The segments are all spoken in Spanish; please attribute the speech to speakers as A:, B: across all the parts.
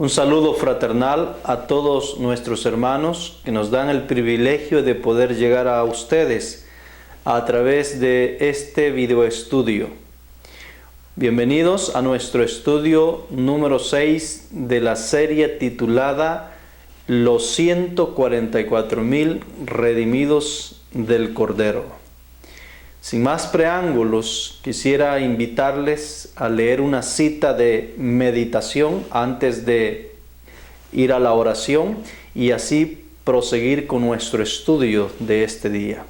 A: Un saludo fraternal a todos nuestros hermanos que nos dan el privilegio de poder llegar a ustedes a través de este video estudio. Bienvenidos a nuestro estudio número 6 de la serie titulada Los 144,000 redimidos del Cordero. Sin más preámbulos, quisiera invitarles a leer una cita de meditación antes de ir a la oración y así proseguir con nuestro estudio de este día.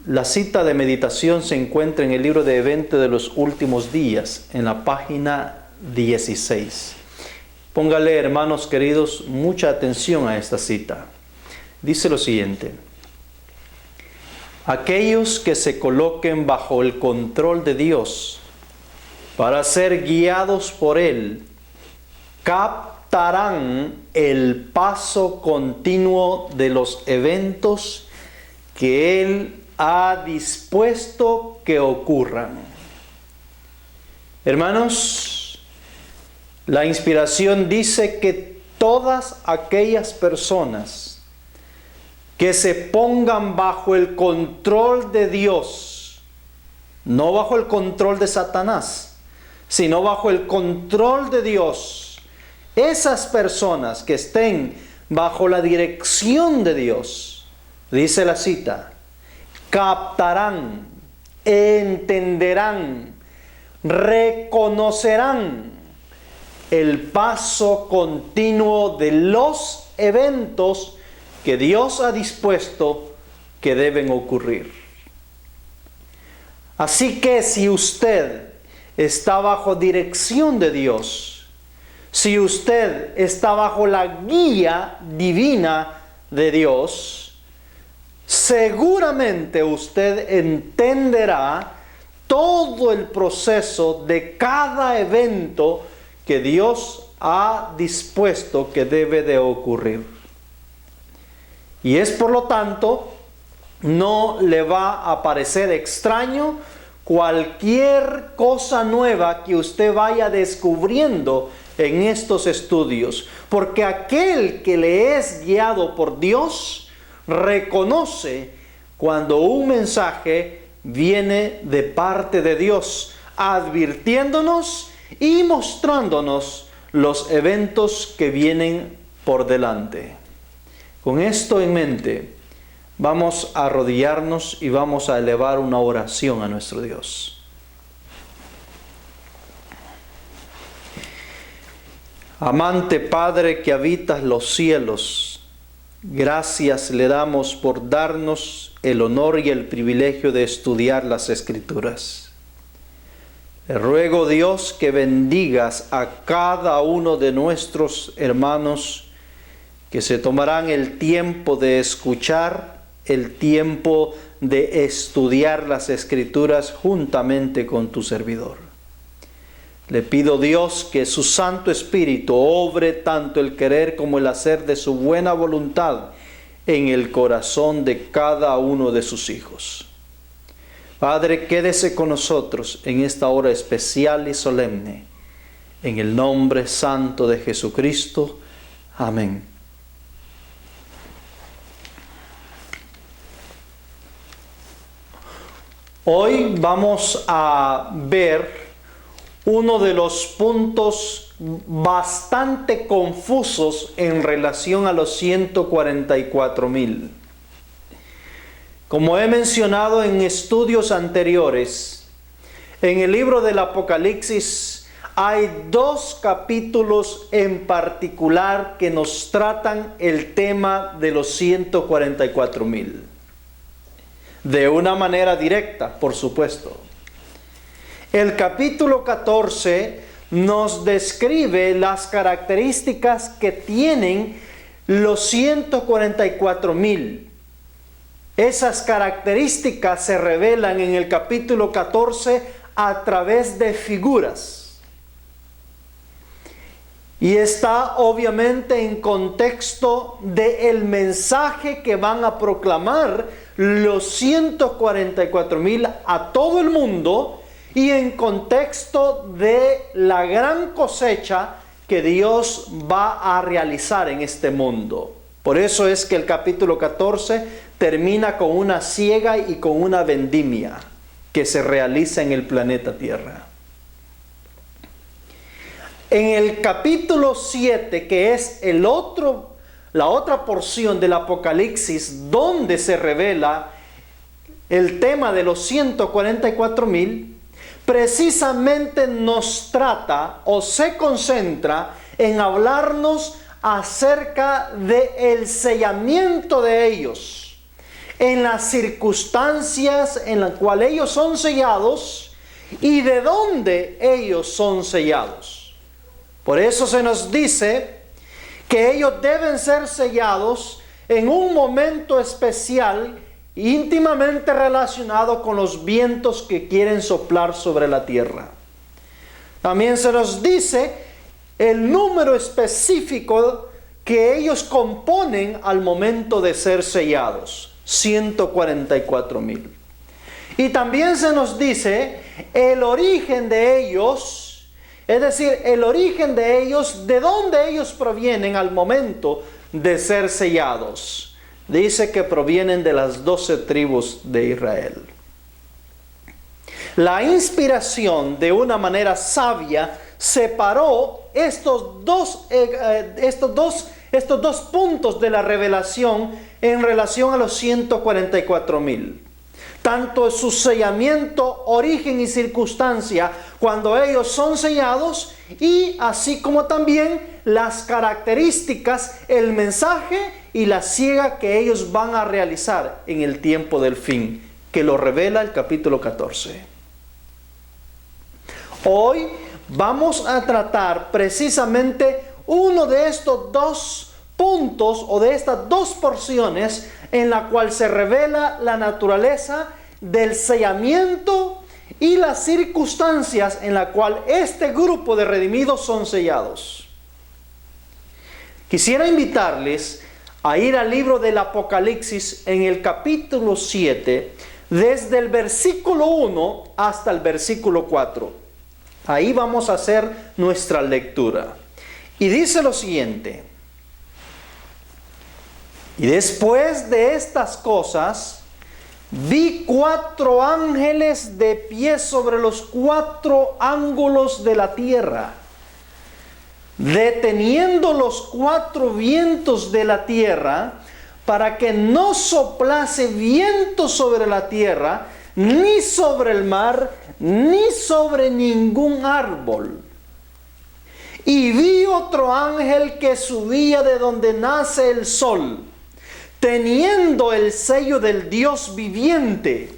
A: La cita de meditación se encuentra en el libro de Eventos de los Últimos Días, en la página 16. Póngale, hermanos queridos, mucha atención a esta cita. Dice lo siguiente: aquellos que se coloquen bajo el control de Dios para ser guiados por Él, captarán el paso continuo de los eventos que Él ha dispuesto que ocurran. Hermanos, la inspiración dice que todas aquellas personas que se pongan bajo el control de Dios, no bajo el control de Satanás, sino bajo el control de Dios, esas personas que estén bajo la dirección de Dios, dice la cita, captarán, entenderán, reconocerán el paso continuo de los eventos que Dios ha dispuesto que deben ocurrir. Así que si usted está bajo dirección de Dios, si usted está bajo la guía divina de Dios, seguramente usted entenderá todo el proceso de cada evento que Dios ha dispuesto que debe de ocurrir. Y es por lo tanto, no le va a parecer extraño cualquier cosa nueva que usted vaya descubriendo en estos estudios. Porque aquel que le es guiado por Dios reconoce cuando un mensaje viene de parte de Dios, advirtiéndonos y mostrándonos los eventos que vienen por delante. Con esto en mente, vamos a arrodillarnos y vamos a elevar una oración a nuestro Dios. Amante Padre que habitas los cielos, gracias le damos por darnos el honor y el privilegio de estudiar las Escrituras. Le ruego, Dios, que bendigas a cada uno de nuestros hermanos que se tomarán el tiempo de escuchar, el tiempo de estudiar las Escrituras juntamente con tu servidor. Le pido, Dios, que su Santo Espíritu obre tanto el querer como el hacer de su buena voluntad en el corazón de cada uno de sus hijos. Padre, quédese con nosotros en esta hora especial y solemne. En el nombre santo de Jesucristo. Amén. Hoy vamos a ver uno de los puntos bastante confusos en relación a los 144,000. Como he mencionado en estudios anteriores, en el libro del Apocalipsis hay 2 capítulos en particular que nos tratan el tema de los 144,000. De una manera directa, por supuesto. El capítulo 14 nos describe las características que tienen los 144,000. Esas características se revelan en el capítulo 14 a través de figuras. Y está obviamente en contexto del mensaje que van a proclamar los 144,000 a todo el mundo y en contexto de la gran cosecha que Dios va a realizar en este mundo. Por eso es que el capítulo 14 termina con una siega y con una vendimia que se realiza en el planeta Tierra. En el capítulo 7, que es la otra porción del Apocalipsis, donde se revela el tema de los 144,000, precisamente nos trata o se concentra en hablarnos acerca del sellamiento de ellos, en las circunstancias en las cuales ellos son sellados y de dónde ellos son sellados. Por eso se nos dice que ellos deben ser sellados en un momento especial, íntimamente relacionado con los vientos que quieren soplar sobre la tierra. También se nos dice el número específico que ellos componen al momento de ser sellados, 144,000. Y también se nos dice el origen de ellos, es decir, el origen de ellos, de dónde ellos provienen al momento de ser sellados. Dice que provienen de las 12 tribus de Israel. La inspiración, de una manera sabia, separó estos dos puntos de la revelación en relación a los 144,000. Tanto su sellamiento, origen y circunstancia cuando ellos son sellados, y así como también las características, el mensaje y la siega que ellos van a realizar en el tiempo del fin, que lo revela el capítulo 14. Hoy vamos a tratar precisamente uno de estos dos puntos o de estas dos porciones en la cual se revela la naturaleza del sellamiento y las circunstancias en la cual este grupo de redimidos son sellados. Quisiera invitarles a ir al libro del Apocalipsis en el capítulo 7, desde el versículo 1 hasta el versículo 4. Ahí vamos a hacer nuestra lectura. Y dice lo siguiente: y después de estas cosas, vi 4 ángeles de pie sobre los 4 ángulos de la tierra, deteniendo los 4 vientos de la tierra, para que no soplase viento sobre la tierra, ni sobre el mar, ni sobre ningún árbol. Y vi otro ángel que subía de donde nace el sol, teniendo el sello del Dios viviente,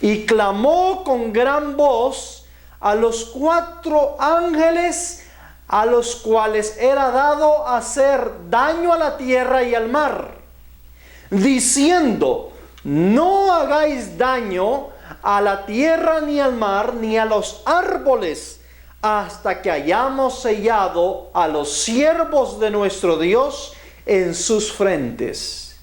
A: y clamó con gran voz a los 4 ángeles a los cuales era dado hacer daño a la tierra y al mar, diciendo: no hagáis daño a la tierra ni al mar ni a los árboles, hasta que hayamos sellado a los siervos de nuestro Dios en sus frentes.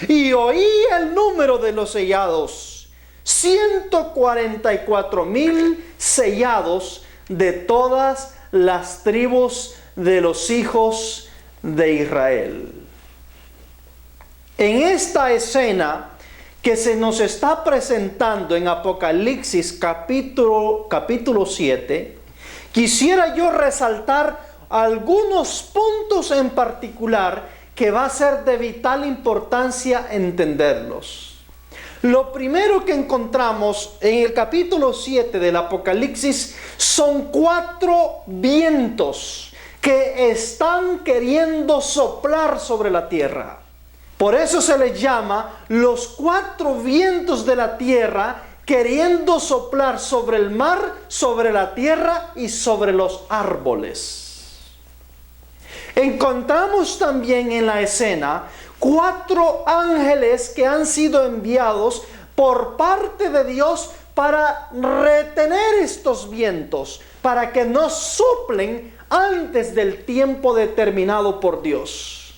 A: Y oí el número de los sellados: 144,000 sellados de todas las tribus de los hijos de Israel. En esta escena que se nos está presentando en Apocalipsis capítulo 7, quisiera yo resaltar algunos puntos en particular que va a ser de vital importancia entenderlos. Lo primero que encontramos en el capítulo 7 del Apocalipsis son 4 vientos que están queriendo soplar sobre la tierra. Por eso se les llama los 4 vientos de la tierra, queriendo soplar sobre el mar, sobre la tierra y sobre los árboles. Encontramos también en la escena 4 ángeles que han sido enviados por parte de Dios para retener estos vientos, para que no soplen antes del tiempo determinado por Dios.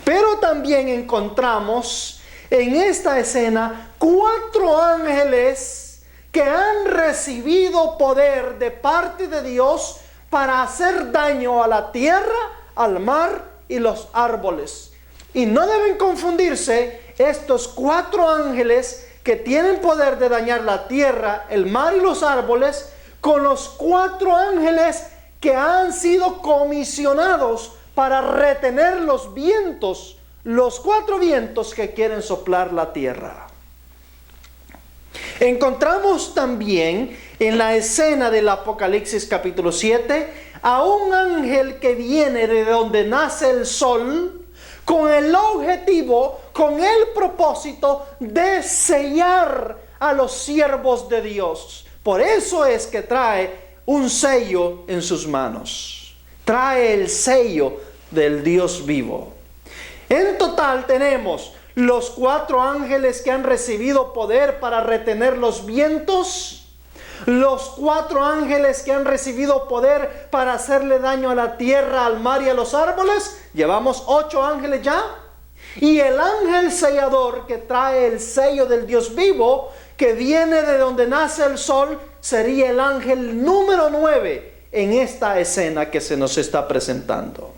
A: Pero también encontramos en esta escena 4 ángeles que han recibido poder de parte de Dios para hacer daño a la tierra, al mar y los árboles. Y no deben confundirse estos 4 ángeles que tienen poder de dañar la tierra, el mar y los árboles, con los 4 ángeles que han sido comisionados para retener los vientos, los 4 vientos que quieren soplar la tierra. Encontramos también en la escena del Apocalipsis capítulo 7 a un ángel que viene de donde nace el sol con el objetivo, con el propósito de sellar a los siervos de Dios. Por eso es que trae un sello en sus manos. Trae el sello del Dios vivo. En total tenemos los 4 ángeles que han recibido poder para retener los vientos, los 4 ángeles que han recibido poder para hacerle daño a la tierra, al mar y a los árboles. Llevamos 8 ángeles ya. Y el ángel sellador que trae el sello del Dios vivo, que viene de donde nace el sol, sería el ángel número 9 en esta escena que se nos está presentando.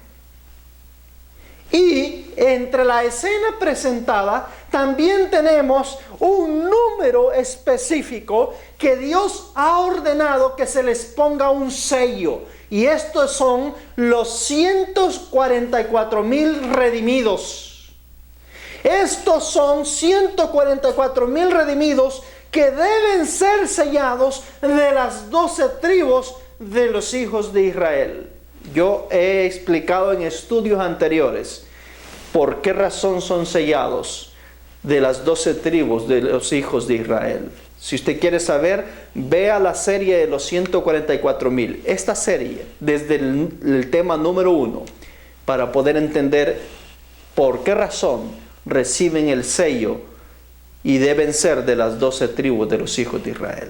A: Y entre la escena presentada también tenemos un número específico que Dios ha ordenado que se les ponga un sello. Y estos son los 144,000 redimidos. Estos son 144,000 redimidos que deben ser sellados de las 12 tribus de los hijos de Israel. Yo he explicado en estudios anteriores por qué razón son sellados de las 12 tribus de los hijos de Israel. Si usted quiere saber, vea la serie de los 144,000. Esta serie, desde el tema número 1, para poder entender por qué razón reciben el sello y deben ser de las 12 tribus de los hijos de Israel.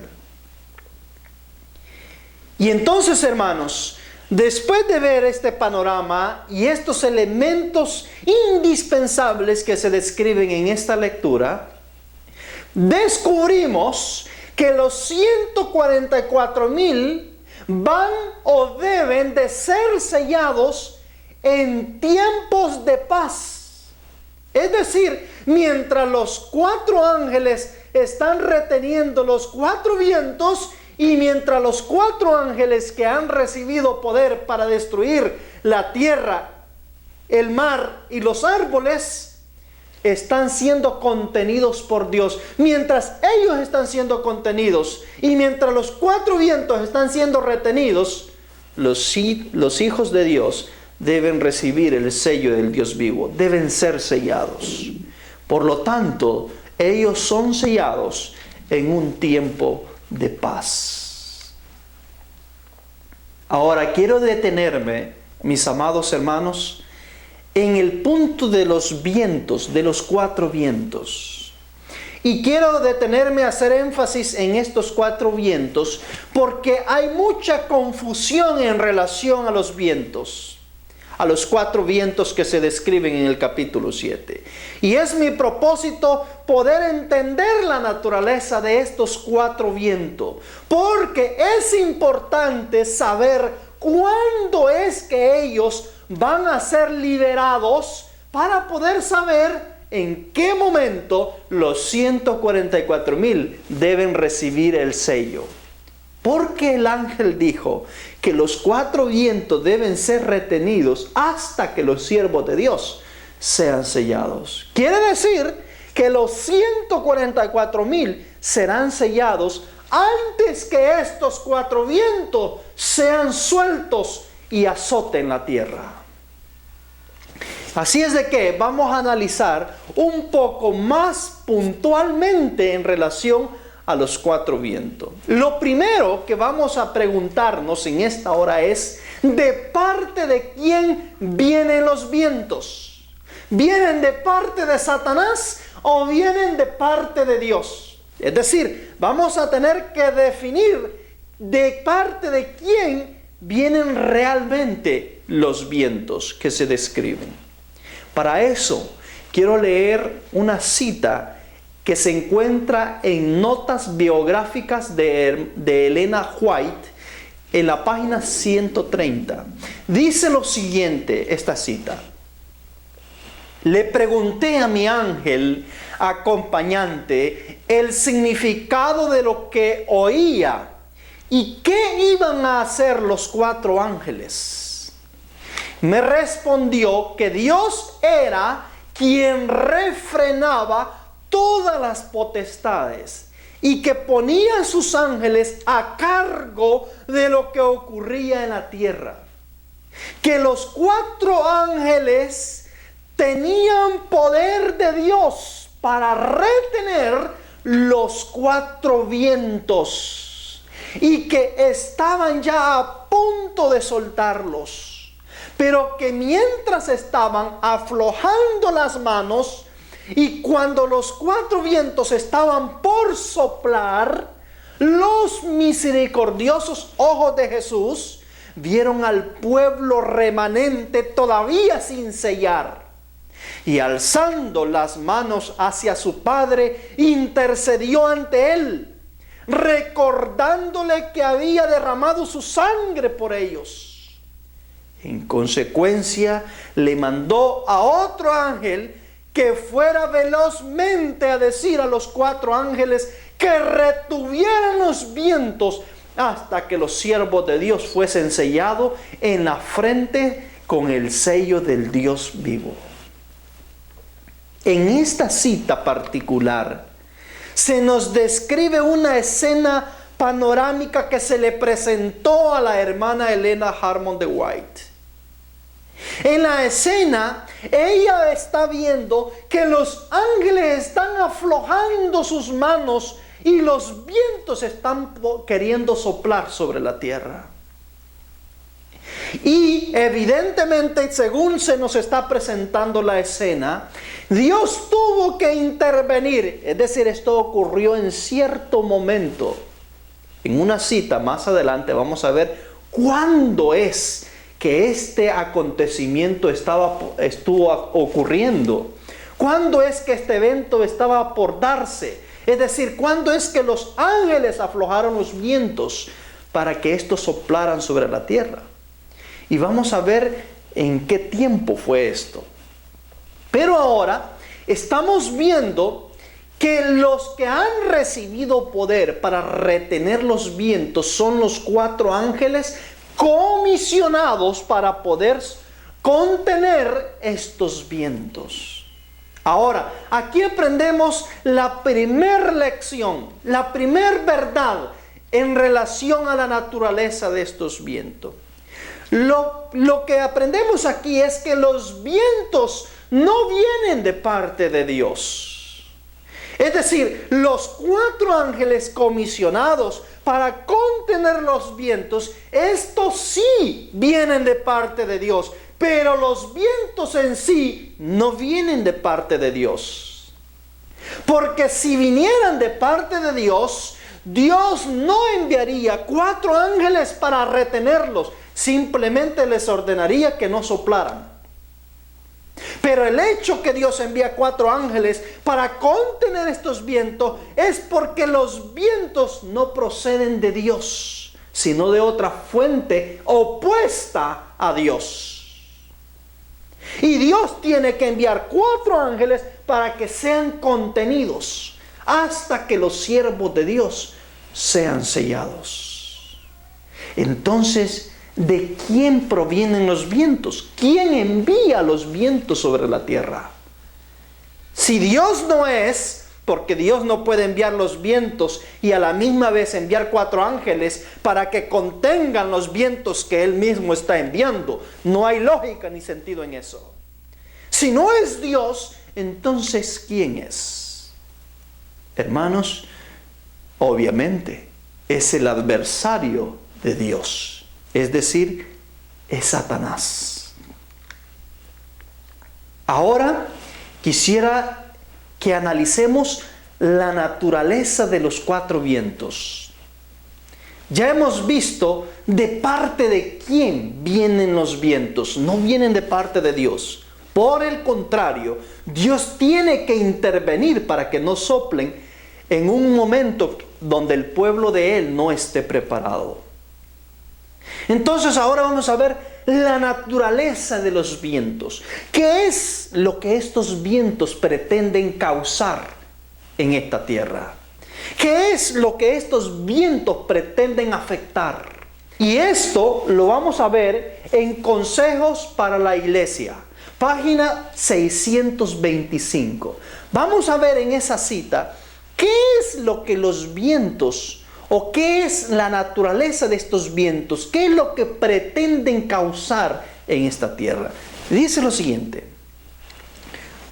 A: Y entonces, hermanos, después de ver este panorama y estos elementos indispensables que se describen en esta lectura, descubrimos que los 144,000 van o deben de ser sellados en tiempos de paz. Es decir, mientras los 4 ángeles están reteniendo los 4 vientos, y mientras los 4 ángeles que han recibido poder para destruir la tierra, el mar y los árboles están siendo contenidos por Dios, mientras ellos están siendo contenidos y mientras los 4 vientos están siendo retenidos, los hijos de Dios deben recibir el sello del Dios vivo, deben ser sellados. Por lo tanto, ellos son sellados en un tiempo de paz. Ahora quiero detenerme, mis amados hermanos, en el punto de los vientos, de los 4 vientos. Y quiero detenerme a hacer énfasis en estos 4 vientos porque hay mucha confusión en relación a los vientos, a los 4 vientos que se describen en el capítulo 7. Y es mi propósito poder entender la naturaleza de estos 4 vientos, porque es importante saber cuándo es que ellos van a ser liberados para poder saber en qué momento los 144,000 deben recibir el sello. Porque el ángel dijo que los 4 vientos deben ser retenidos hasta que los siervos de Dios sean sellados. Quiere decir que los 144,000 serán sellados antes que estos 4 vientos sean sueltos y azoten la tierra. Así es de que vamos a analizar un poco más puntualmente en relación a los 4 vientos. Lo primero que vamos a preguntarnos en esta hora es: ¿de parte de quién vienen los vientos? ¿Vienen de parte de Satanás o vienen de parte de Dios? Es decir, vamos a tener que definir de parte de quién vienen realmente los vientos que se describen. Para eso quiero leer una cita que se encuentra en notas biográficas de Elena White en la página 130, dice lo siguiente, esta cita. Le pregunté a mi ángel acompañante el significado de lo que oía y qué iban a hacer los 4 ángeles. Me respondió que Dios era quien refrenaba todas las potestades y que ponía a sus ángeles a cargo de lo que ocurría en la tierra. Que los 4 ángeles tenían poder de Dios para retener los 4 vientos y que estaban ya a punto de soltarlos, pero que mientras estaban aflojando las manos y cuando los 4 vientos estaban por soplar, los misericordiosos ojos de Jesús vieron al pueblo remanente todavía sin sellar. Y alzando las manos hacia su Padre, intercedió ante él, recordándole que había derramado su sangre por ellos. En consecuencia, le mandó a otro ángel que fuera velozmente a decir a los 4 ángeles que retuvieran los vientos hasta que los siervos de Dios fuesen sellados en la frente con el sello del Dios vivo. En esta cita particular se nos describe una escena panorámica que se le presentó a la hermana Elena Harmon de White. En la escena, ella está viendo que los ángeles están aflojando sus manos y los vientos están queriendo soplar sobre la tierra. Y evidentemente, según se nos está presentando la escena, Dios tuvo que intervenir. Es decir, esto ocurrió en cierto momento. En una cita más adelante vamos a ver cuándo es que este acontecimiento estuvo ocurriendo. ¿Cuándo es que este evento estaba por darse? Es decir, ¿cuándo es que los ángeles aflojaron los vientos para que estos soplaran sobre la tierra? Y vamos a ver en qué tiempo fue esto. Pero ahora estamos viendo que los que han recibido poder para retener los vientos son los 4 ángeles comisionados para poder contener estos vientos. Ahora, aquí aprendemos la primera lección, la primera verdad en relación a la naturaleza de estos vientos. Lo que aprendemos aquí es que los vientos no vienen de parte de Dios. Es decir, los 4 ángeles comisionados para contener los vientos, estos sí vienen de parte de Dios, pero los vientos en sí no vienen de parte de Dios. Porque si vinieran de parte de Dios, Dios no enviaría 4 ángeles para retenerlos, simplemente les ordenaría que no soplaran. Pero el hecho que Dios envía 4 ángeles para contener estos vientos es porque los vientos no proceden de Dios, sino de otra fuente opuesta a Dios. Y Dios tiene que enviar 4 ángeles para que sean contenidos hasta que los siervos de Dios sean sellados. Entonces, ¿de quién provienen los vientos? ¿Quién envía los vientos sobre la tierra? Si Dios no es, porque Dios no puede enviar los vientos y a la misma vez enviar 4 ángeles para que contengan los vientos que Él mismo está enviando. No hay lógica ni sentido en eso. Si no es Dios, entonces ¿quién es? Hermanos, obviamente es el adversario de Dios. Es decir, es Satanás. Ahora quisiera que analicemos la naturaleza de los 4 vientos. Ya hemos visto de parte de quién vienen los vientos. No vienen de parte de Dios. Por el contrario, Dios tiene que intervenir para que no soplen en un momento donde el pueblo de Él no esté preparado. Entonces ahora vamos a ver la naturaleza de los vientos. ¿Qué es lo que estos vientos pretenden causar en esta tierra? ¿Qué es lo que estos vientos pretenden afectar? Y esto lo vamos a ver en Consejos para la Iglesia, página 625. Vamos a ver en esa cita qué es lo que los vientos o qué es la naturaleza de estos vientos, qué es lo que pretenden causar en esta tierra. Dice lo siguiente: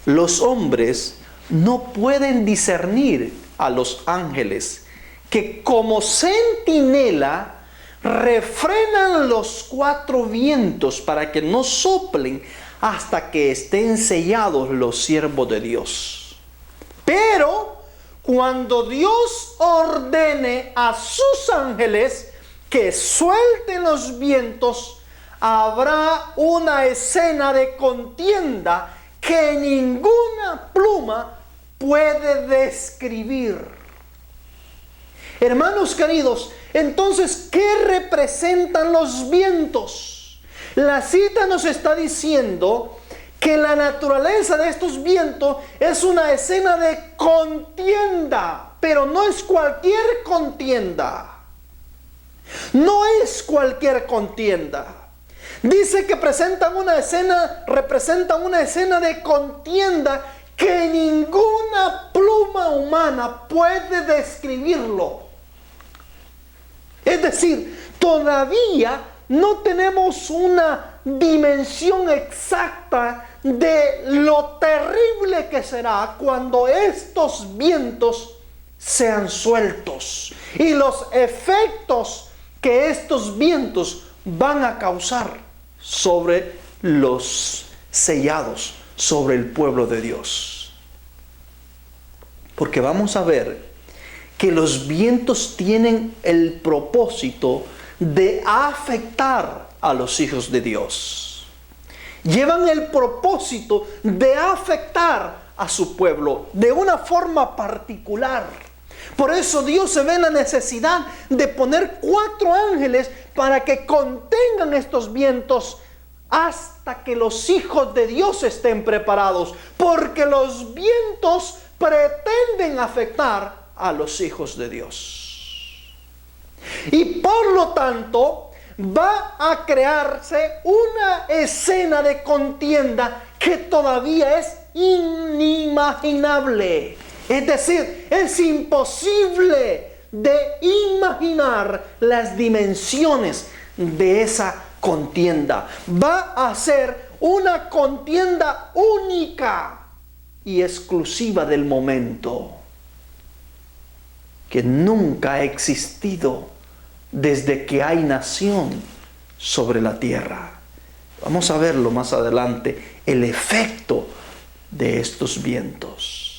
A: los hombres no pueden discernir a los ángeles que como centinela refrenan los 4 vientos para que no soplen hasta que estén sellados los siervos de Dios. Pero cuando Dios ordene a sus ángeles que suelten los vientos, habrá una escena de contienda que ninguna pluma puede describir. Hermanos queridos, entonces, ¿qué representan los vientos? La cita nos está diciendo que la naturaleza de estos vientos es una escena de contienda, pero no es cualquier contienda. No es cualquier contienda. Dice que representan una escena de contienda que ninguna pluma humana puede describirlo. Es decir, todavía no tenemos una dimensión exacta de lo terrible que será cuando estos vientos sean sueltos y los efectos que estos vientos van a causar sobre los sellados, sobre el pueblo de Dios. Porque vamos a ver que los vientos tienen el propósito de afectar a los hijos de Dios. Llevan el propósito de afectar a su pueblo de una forma particular. Por eso Dios se ve en la necesidad de poner 4 ángeles para que contengan estos vientos hasta que los hijos de Dios estén preparados. Porque los vientos pretenden afectar a los hijos de Dios. Y por lo tanto va a crearse una escena de contienda que todavía es inimaginable. Es decir, es imposible de imaginar las dimensiones de esa contienda. Va a ser una contienda única y exclusiva del momento, que nunca ha existido desde que hay nación sobre la tierra. Vamos a verlo más adelante, el efecto de estos vientos.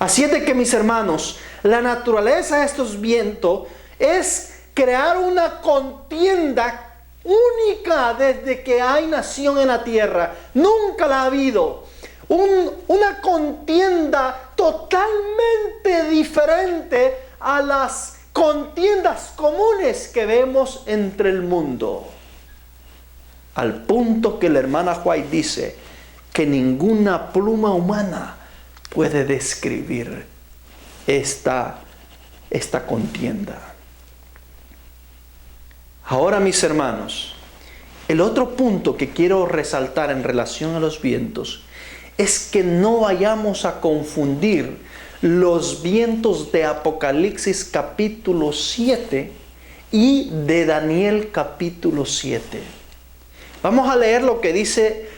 A: Así es de que, mis hermanos, la naturaleza de estos vientos es crear una contienda única desde que hay nación en la tierra. Nunca la ha habido. Una contienda totalmente diferente a las contiendas comunes que vemos entre el mundo. Al punto que la hermana White dice que ninguna pluma humana puede describir esta contienda. Ahora, mis hermanos, el otro punto que quiero resaltar en relación a los vientos es que no vayamos a confundir los vientos de Apocalipsis capítulo 7 y de Daniel capítulo 7. Vamos a leer lo que dice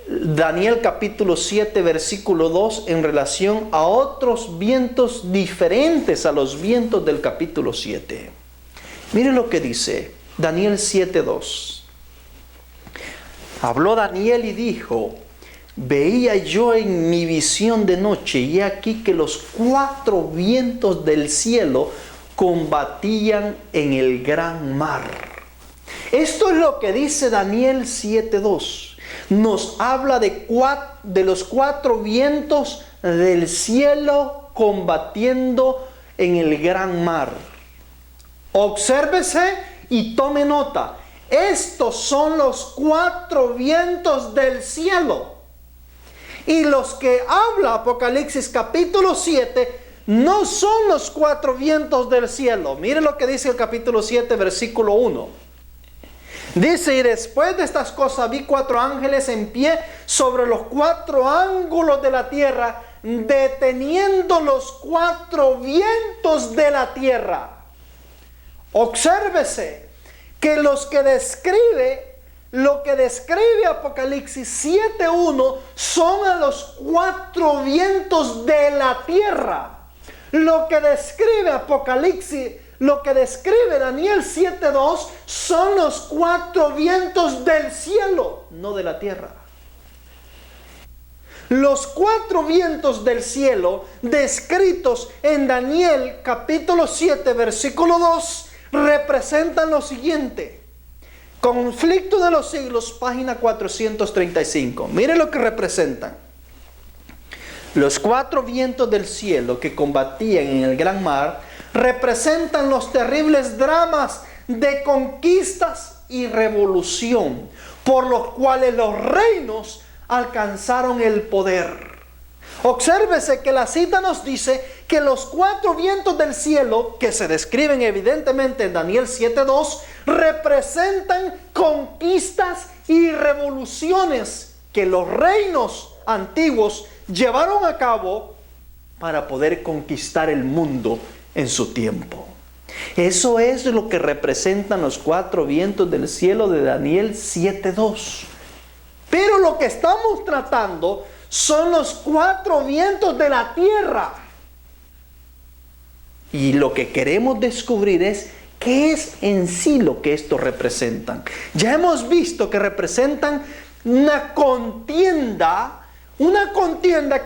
A: Daniel capítulo 7 versículo 2 en relación a otros vientos diferentes a los vientos del capítulo 7. Miren lo que dice Daniel 7:2. Habló Daniel y dijo: veía yo en mi visión de noche, y aquí que los 4 vientos del cielo combatían en el gran mar. Esto es lo que dice Daniel 7:2. Nos habla de los 4 vientos del cielo combatiendo en el gran mar. Obsérvese Y tome nota, estos son los 4 vientos del cielo. Y los que habla Apocalipsis capítulo 7 no son los 4 vientos del cielo. Mire lo que dice el capítulo 7, versículo 1. Dice, y después de estas cosas vi 4 ángeles en pie sobre los 4 ángulos de la tierra, deteniendo los 4 vientos de la tierra. Obsérvese que lo que describe Apocalipsis 7:1 son a los 4 vientos de la tierra. Lo que describe Daniel 7:2 son los 4 vientos del cielo, no de la tierra. Los 4 vientos del cielo descritos en Daniel capítulo 7 versículo 2 representan lo siguiente. Conflicto de los siglos, página 435. Mire lo que representan. Los 4 vientos del cielo que combatían en el gran mar representan los terribles dramas de conquistas y revolución, por los cuales los reinos alcanzaron el poder. Obsérvese que la cita nos dice que los 4 vientos del cielo, que se describen evidentemente en Daniel 7:2, representan conquistas y revoluciones que los reinos antiguos llevaron a cabo para poder conquistar el mundo en su tiempo. Eso es lo que representan los 4 vientos del cielo de Daniel 7:2. Pero lo que estamos tratando son los 4 vientos de la tierra. Y lo que queremos descubrir es qué es en sí lo que estos representan. Ya hemos visto que representan una contienda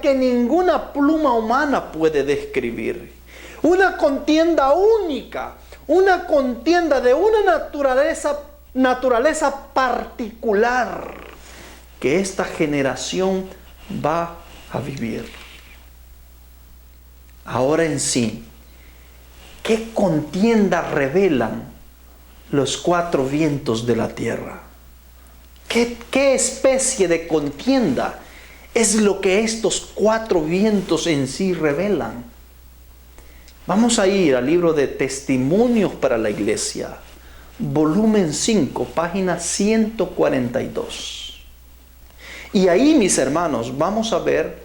A: que ninguna pluma humana puede describir. Una contienda única, una contienda de una naturaleza particular que esta generación va a vivir. Ahora en sí, ¿qué contienda revelan los 4 vientos de la tierra? ¿Qué especie de contienda es lo que estos 4 vientos en sí revelan? Vamos a ir al libro de Testimonios para la Iglesia, volumen 5, página 142. Y ahí, mis hermanos, vamos a ver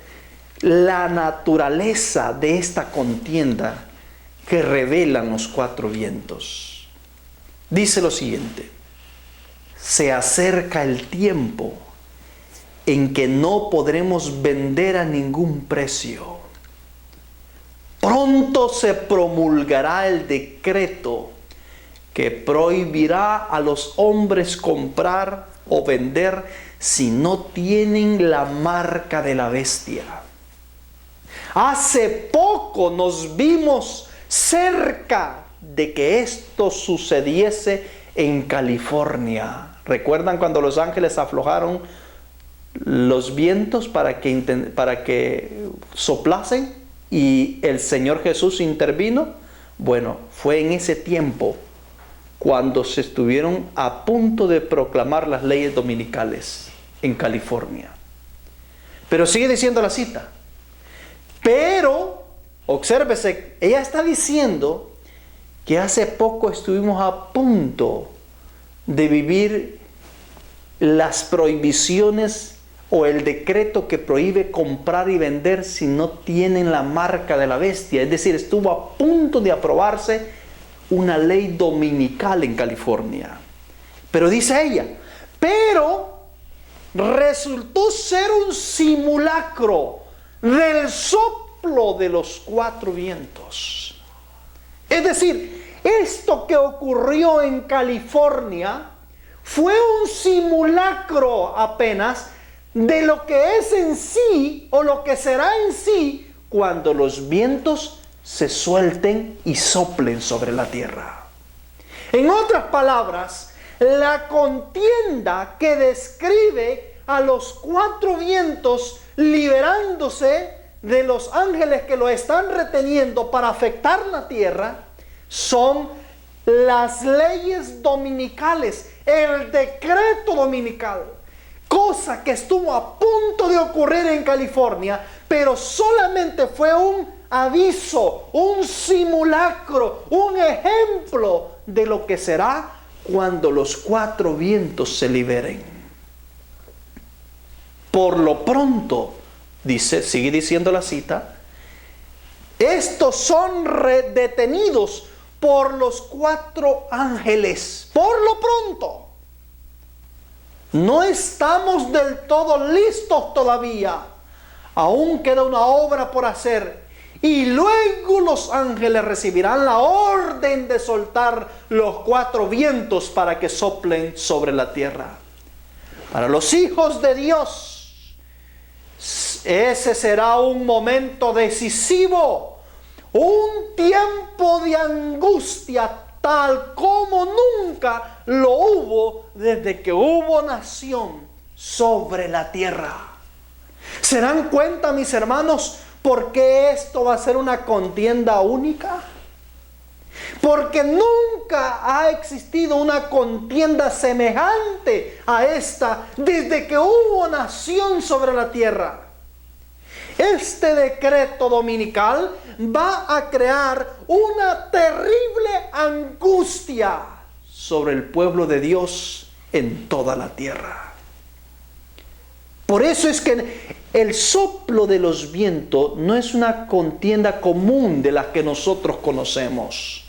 A: la naturaleza de esta contienda que revelan los 4 vientos. Dice lo siguiente: se acerca el tiempo en que no podremos vender a ningún precio. Pronto se promulgará el decreto que prohibirá a los hombres comprar o vender si no tienen la marca de la bestia. Hace poco nos vimos cerca de que esto sucediese en California. ¿Recuerdan cuando los ángeles aflojaron los vientos para que soplasen y el Señor Jesús intervino? Bueno, fue en ese tiempo cuando se estuvieron a punto de proclamar las leyes dominicales en California. Pero sigue diciendo la cita. Pero, obsérvese, ella está diciendo que hace poco estuvimos a punto de vivir las prohibiciones o el decreto que prohíbe comprar y vender si no tienen la marca de la bestia. Es decir, estuvo a punto de aprobarse una ley dominical en California. Pero dice ella, pero resultó ser un simulacro del soplo de los 4 vientos. Es decir, esto que ocurrió en California fue un simulacro apenas de lo que es en sí o lo que será en sí cuando los vientos se suelten y soplen sobre la tierra. En otras palabras, la contienda que describe a los 4 vientos liberándose de los ángeles que lo están reteniendo para afectar la tierra son las leyes dominicales, el decreto dominical, cosa que estuvo a punto de ocurrir en California, pero solamente fue un aviso, un simulacro, un ejemplo de lo que será cuando los 4 vientos se liberen. Por lo pronto, dice, sigue diciendo la cita, estos son detenidos por los 4 ángeles. Por lo pronto. No estamos del todo listos todavía. Aún queda una obra por hacer. Y luego los ángeles recibirán la orden de soltar los 4 vientos para que soplen sobre la tierra. Para los hijos de Dios, ese será un momento decisivo, un tiempo de angustia tal como nunca lo hubo desde que hubo nación sobre la tierra. ¿Se dan cuenta, mis hermanos, por qué esto va a ser una contienda única? Porque nunca ha existido una contienda semejante a esta desde que hubo nación sobre la tierra. Este decreto dominical va a crear una terrible angustia sobre el pueblo de Dios en toda la tierra. Por eso es que el soplo de los vientos no es una contienda común de las que nosotros conocemos.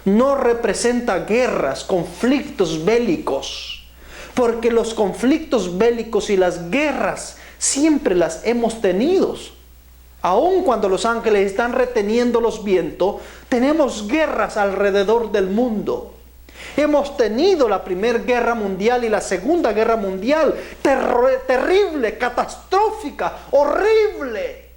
A: No representa guerras, conflictos bélicos, porque los conflictos bélicos y las guerras siempre las hemos tenido. Aun cuando los ángeles están reteniendo los vientos, tenemos guerras alrededor del mundo. Hemos tenido la Primera Guerra Mundial y la Segunda Guerra Mundial, terrible, catastrófica, horrible.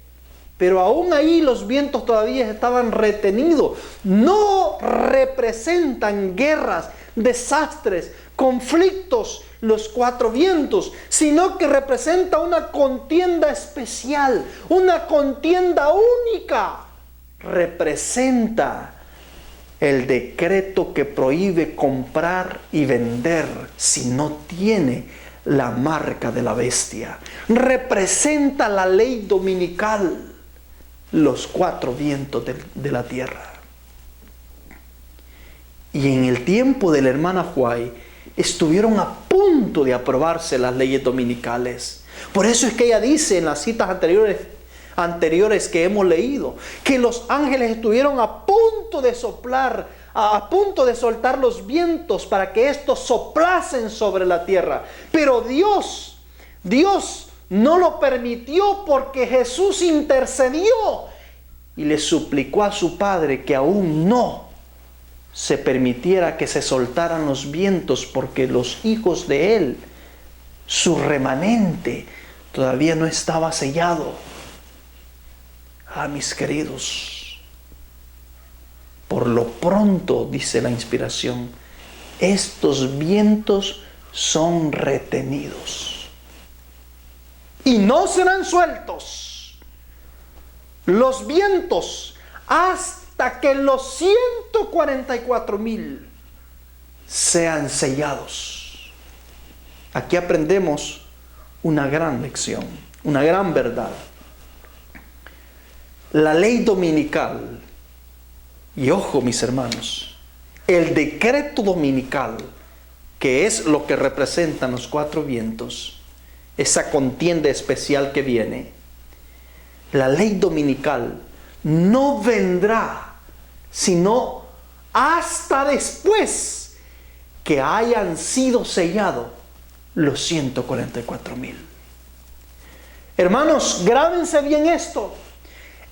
A: Pero aún ahí los vientos todavía estaban retenidos. No representan guerras, desastres, conflictos, los 4 vientos, sino que representa una contienda especial, una contienda única. Representa el decreto que prohíbe comprar y vender si no tiene la marca de la bestia. Representa la ley dominical, los 4 vientos de la tierra. Y en el tiempo de la hermana White estuvieron a punto de aprobarse las leyes dominicales. Por eso es que ella dice en las citas anteriores que hemos leído, que los ángeles estuvieron a punto de soplar, a punto de soltar los vientos para que estos soplasen sobre la tierra. Pero Dios no lo permitió, porque Jesús intercedió y le suplicó a su Padre que aún no se permitiera que se soltaran los vientos, porque los hijos de Él, su remanente, todavía no estaba sellado. Mis queridos, por lo pronto, dice la inspiración, estos vientos son retenidos y no serán sueltos los vientos hasta que los 144,000 sean sellados. Aquí aprendemos una gran lección, una gran verdad. La ley dominical, y ojo mis hermanos, el decreto dominical, que es lo que representan los 4 vientos, esa contienda especial que viene, la ley dominical no vendrá sino hasta después que hayan sido sellados los 144,000. Hermanos, grábense bien esto.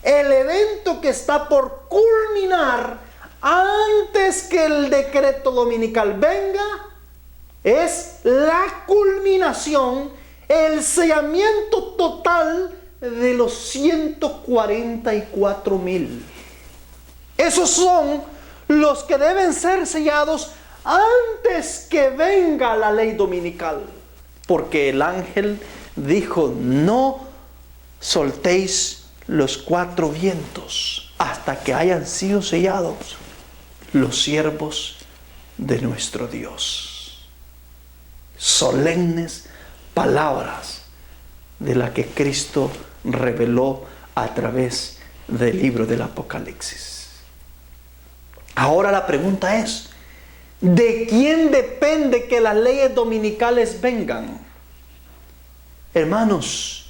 A: El evento que está por culminar antes que el decreto dominical venga es la culminación, el sellamiento total de los 144,000. Esos son los que deben ser sellados antes que venga la ley dominical. Porque el ángel dijo: no soltéis los 4 vientos hasta que hayan sido sellados. los siervos de nuestro Dios. Solemnes palabras de las que Cristo reveló a través del libro del Apocalipsis. Ahora la pregunta es, ¿de quién depende que las leyes dominicales vengan? Hermanos,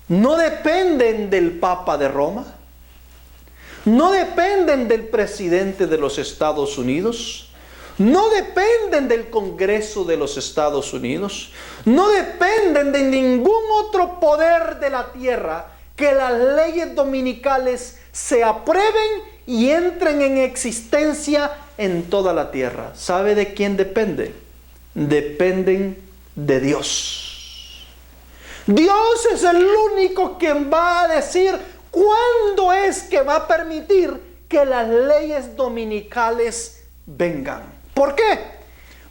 A: no dependen del Papa de Roma, no dependen del presidente de los Estados Unidos, no dependen del Congreso de los Estados Unidos, no dependen de ningún otro poder de la tierra que las leyes dominicales se aprueben y entren en existencia en toda la tierra. ¿Sabe de quién depende? Dependen de Dios. Dios es el único quien va a decir cuándo es que va a permitir que las leyes dominicales vengan. ¿Por qué?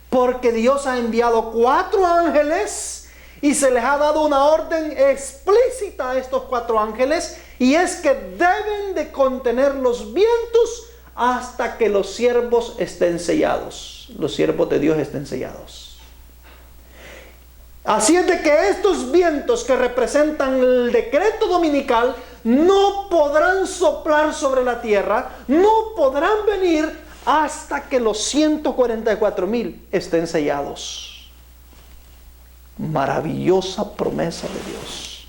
A: Porque Dios ha enviado 4 ángeles y se les ha dado una orden explícita a estos 4 ángeles, y es que deben de contener los vientos hasta que los siervos estén sellados. Los siervos de Dios estén sellados. Así es de que estos vientos que representan el decreto dominical no podrán soplar sobre la tierra, no podrán venir hasta que los 144,000 estén sellados. Maravillosa promesa de Dios.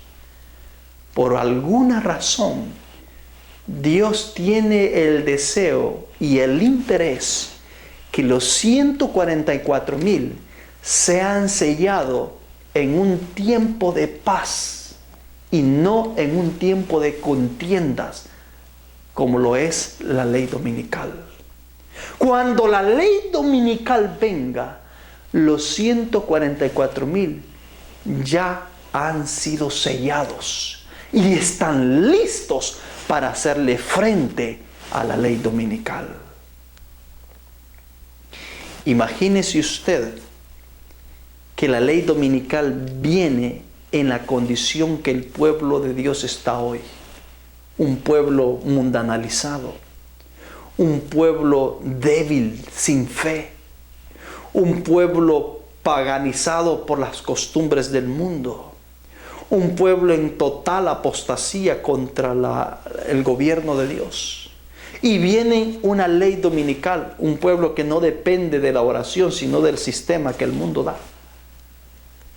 A: Por alguna razón, Dios tiene el deseo y el interés que los 144,000 sean sellados en un tiempo de paz y no en un tiempo de contiendas como lo es la ley dominical. Cuando la ley dominical venga, los 144,000 ya han sido sellados y están listos para hacerle frente a la ley dominical. Imagínese usted que la ley dominical viene en la condición que el pueblo de Dios está hoy. Un pueblo mundanalizado, un pueblo débil, sin fe, un pueblo paganizado por las costumbres del mundo, un pueblo en total apostasía contra el gobierno de Dios. Y viene una ley dominical, un pueblo que no depende de la oración, sino del sistema que el mundo da.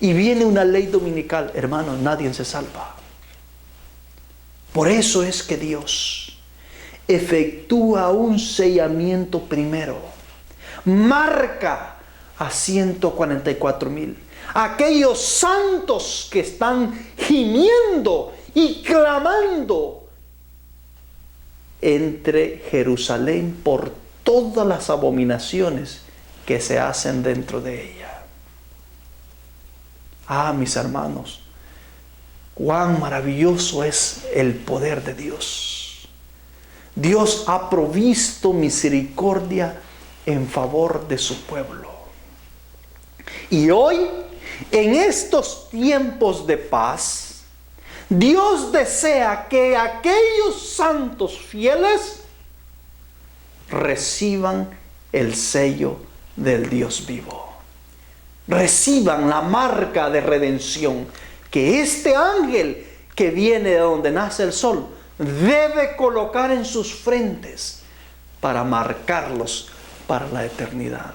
A: Y viene una ley dominical, hermanos, nadie se salva. Por eso es que Dios efectúa un sellamiento primero, marca a 144,000, aquellos santos que están gimiendo y clamando entre Jerusalén por todas las abominaciones que se hacen dentro de ella. Ah, mis hermanos, cuán maravilloso es el poder de Dios. Dios ha provisto misericordia en favor de su pueblo. Y hoy, en estos tiempos de paz, Dios desea que aquellos santos fieles reciban el sello del Dios vivo. Reciban la marca de redención que este ángel que viene de donde nace el sol debe colocar en sus frentes para marcarlos para la eternidad.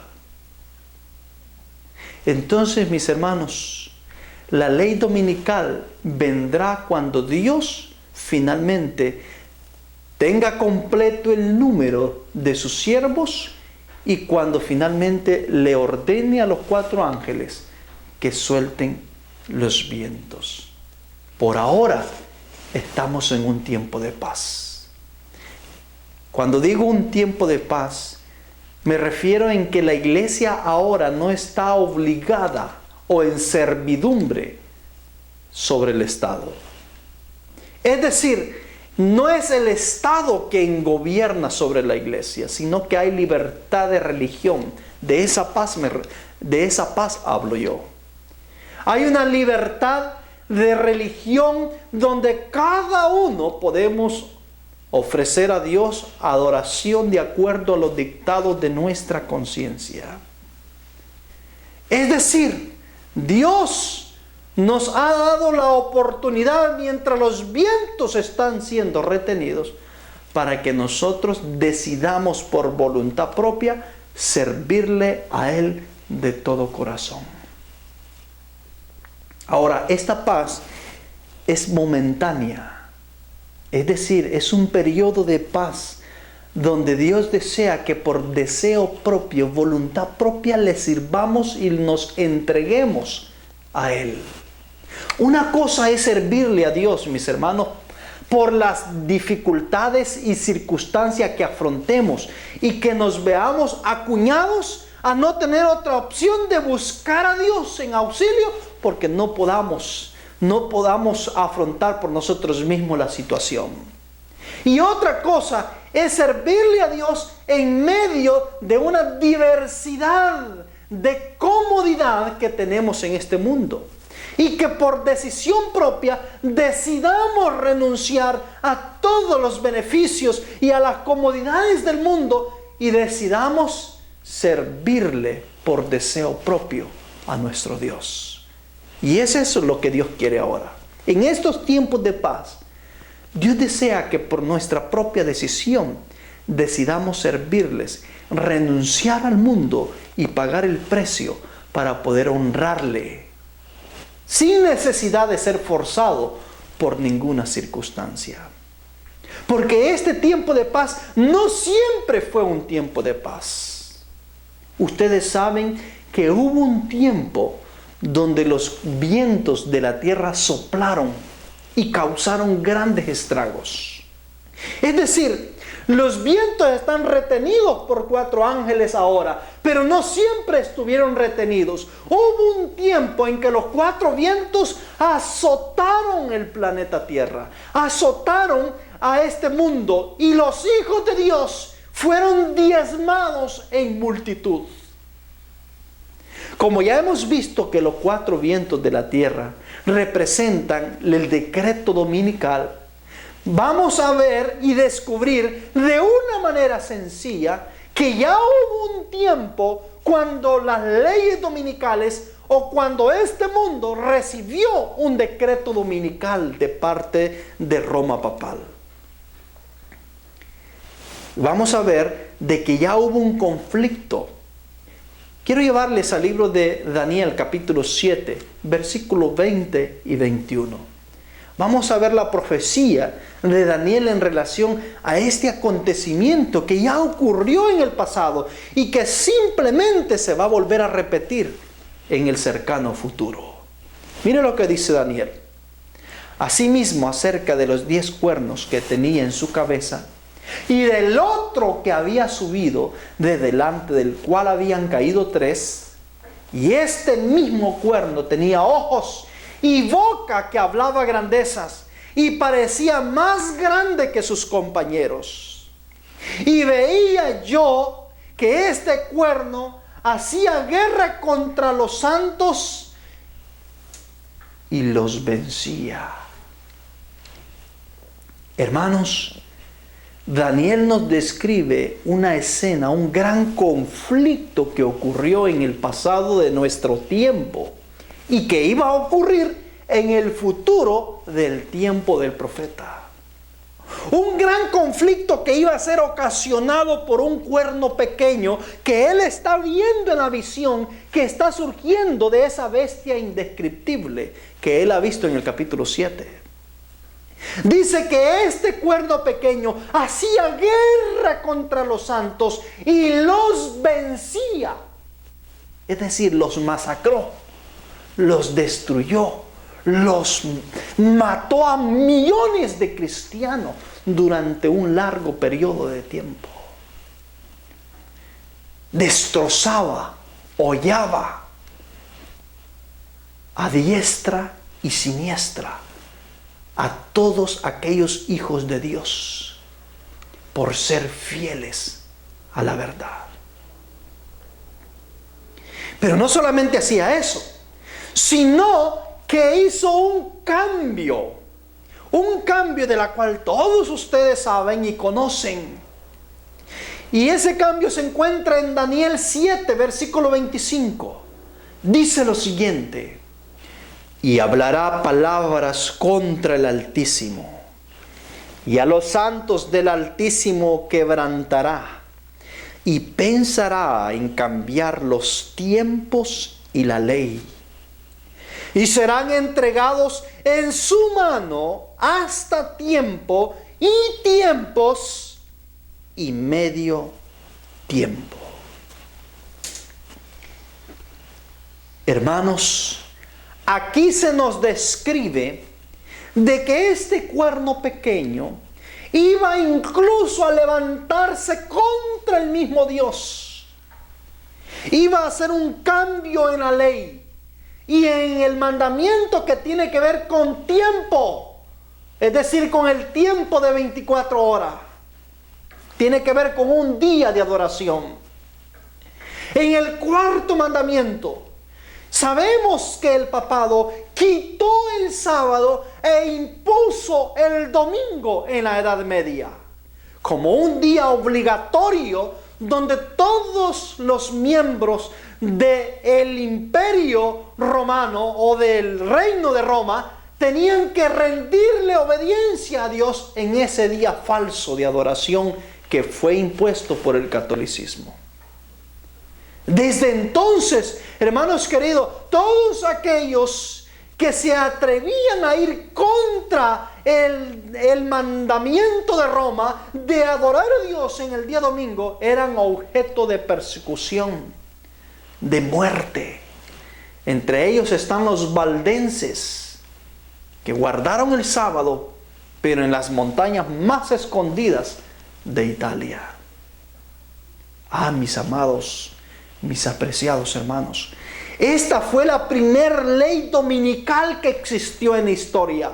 A: Entonces, mis hermanos, la ley dominical vendrá cuando Dios finalmente tenga completo el número de sus siervos y cuando finalmente le ordene a los 4 ángeles que suelten los vientos. Por ahora estamos en un tiempo de paz. Cuando digo un tiempo de paz, me refiero en que la iglesia ahora no está obligada o en servidumbre sobre el Estado. Es decir, no es el Estado quien gobierna sobre la iglesia, sino que hay libertad de religión. De esa paz hablo yo. Hay una libertad de religión donde cada uno podemos ofrecer a Dios adoración de acuerdo a los dictados de nuestra conciencia. Es decir, Dios nos ha dado la oportunidad mientras los vientos están siendo retenidos para que nosotros decidamos por voluntad propia servirle a Él de todo corazón. Ahora, esta paz es momentánea, es decir, es un periodo de paz donde Dios desea que por deseo propio, voluntad propia, le sirvamos y nos entreguemos a Él. Una cosa es servirle a Dios, mis hermanos, por las dificultades y circunstancias que afrontemos y que nos veamos acuñados a no tener otra opción de buscar a Dios en auxilio porque no podamos afrontar por nosotros mismos la situación. Y otra cosa es servirle a Dios en medio de una diversidad de comodidad que tenemos en este mundo. Y que por decisión propia decidamos renunciar a todos los beneficios y a las comodidades del mundo y decidamos servirle por deseo propio a nuestro Dios. Y es eso lo que Dios quiere ahora. En estos tiempos de paz, Dios desea que por nuestra propia decisión decidamos servirles, renunciar al mundo y pagar el precio para poder honrarle, sin necesidad de ser forzado por ninguna circunstancia. Porque este tiempo de paz no siempre fue un tiempo de paz. Ustedes saben que hubo un tiempo donde los vientos de la tierra soplaron y causaron grandes estragos. Es decir, los vientos están retenidos por 4 ángeles ahora, pero no siempre estuvieron retenidos. Hubo un tiempo en que los 4 vientos azotaron el planeta Tierra, azotaron a este mundo, y los hijos de Dios fueron diezmados en multitud. Como ya hemos visto que los 4 vientos de la tierra representan el decreto dominical, vamos a ver y descubrir de una manera sencilla que ya hubo un tiempo cuando las leyes dominicales o cuando este mundo recibió un decreto dominical de parte de Roma papal. Vamos a ver de que ya hubo un conflicto. Quiero llevarles al libro de Daniel capítulo 7, versículos 20 y 21. Vamos a ver la profecía de Daniel en relación a este acontecimiento que ya ocurrió en el pasado y que simplemente se va a volver a repetir en el cercano futuro. Mire lo que dice Daniel. Asimismo, acerca de los 10 cuernos que tenía en su cabeza y del otro que había subido, de delante del cual habían caído 3, y este mismo cuerno tenía ojos y boca que hablaba grandezas, y parecía más grande que sus compañeros. Y veía yo que este cuerno hacía guerra contra los santos y los vencía. Hermanos, Daniel nos describe una escena, un gran conflicto que ocurrió en el pasado de nuestro tiempo y que iba a ocurrir en el futuro del tiempo del profeta. Un gran conflicto que iba a ser ocasionado por un cuerno pequeño que él está viendo en la visión que está surgiendo de esa bestia indescriptible que él ha visto en el capítulo 7. Dice que este cuerno pequeño hacía guerra contra los santos y los vencía. Es decir, los masacró, los destruyó, los mató a millones de cristianos durante un largo periodo de tiempo. Destrozaba, hollaba a diestra y siniestra a todos aquellos hijos de Dios por ser fieles a la verdad. Pero no solamente hacía eso, sino que hizo un cambio Un cambio de la cual todos ustedes saben y conocen. Y ese cambio se encuentra en Daniel 7, versículo 25. Dice lo siguiente: y hablará palabras contra el Altísimo, y a los santos del Altísimo quebrantará, y pensará en cambiar los tiempos y la ley. Y serán entregados en su mano hasta tiempo y tiempos y medio tiempo. Hermanos, aquí se nos describe de que este cuerno pequeño iba incluso a levantarse contra el mismo Dios. Iba a hacer un cambio en la ley y en el mandamiento que tiene que ver con tiempo, es decir, con el tiempo de 24 horas. Tiene que ver con un día de adoración. En el cuarto mandamiento, sabemos que el papado quitó el sábado e impuso el domingo en la Edad Media como un día obligatorio donde todos los miembros del imperio romano o del reino de Roma tenían que rendirle obediencia a Dios en ese día falso de adoración que fue impuesto por el catolicismo. Desde entonces, hermanos queridos, todos aquellos que se atrevían a ir contra el mandamiento de Roma de adorar a Dios en el día domingo eran objeto de persecución, de muerte. Entre ellos están los valdenses, que guardaron el sábado, pero en las montañas más escondidas de Italia. Ah, mis amados, mis apreciados hermanos, esta fue la primer ley dominical que existió en la historia.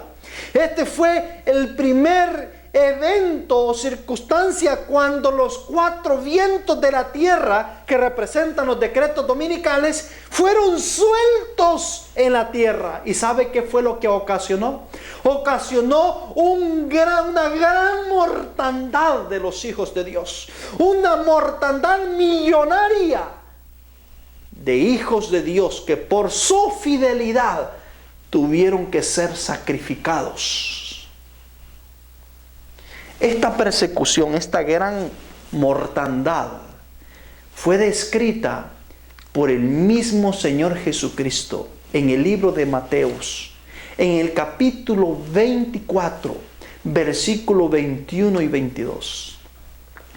A: Este fue el primer evento o circunstancia cuando los 4 vientos de la tierra, que representan los decretos dominicales, fueron sueltos en la tierra. ¿Y sabe qué fue lo que ocasionó? Ocasionó una gran mortandad de los hijos de Dios. Una mortandad millonaria de hijos de Dios que por su fidelidad tuvieron que ser sacrificados. Esta persecución, esta gran mortandad, fue descrita por el mismo Señor Jesucristo en el libro de Mateos, en el capítulo 24, versículo 21 y 22.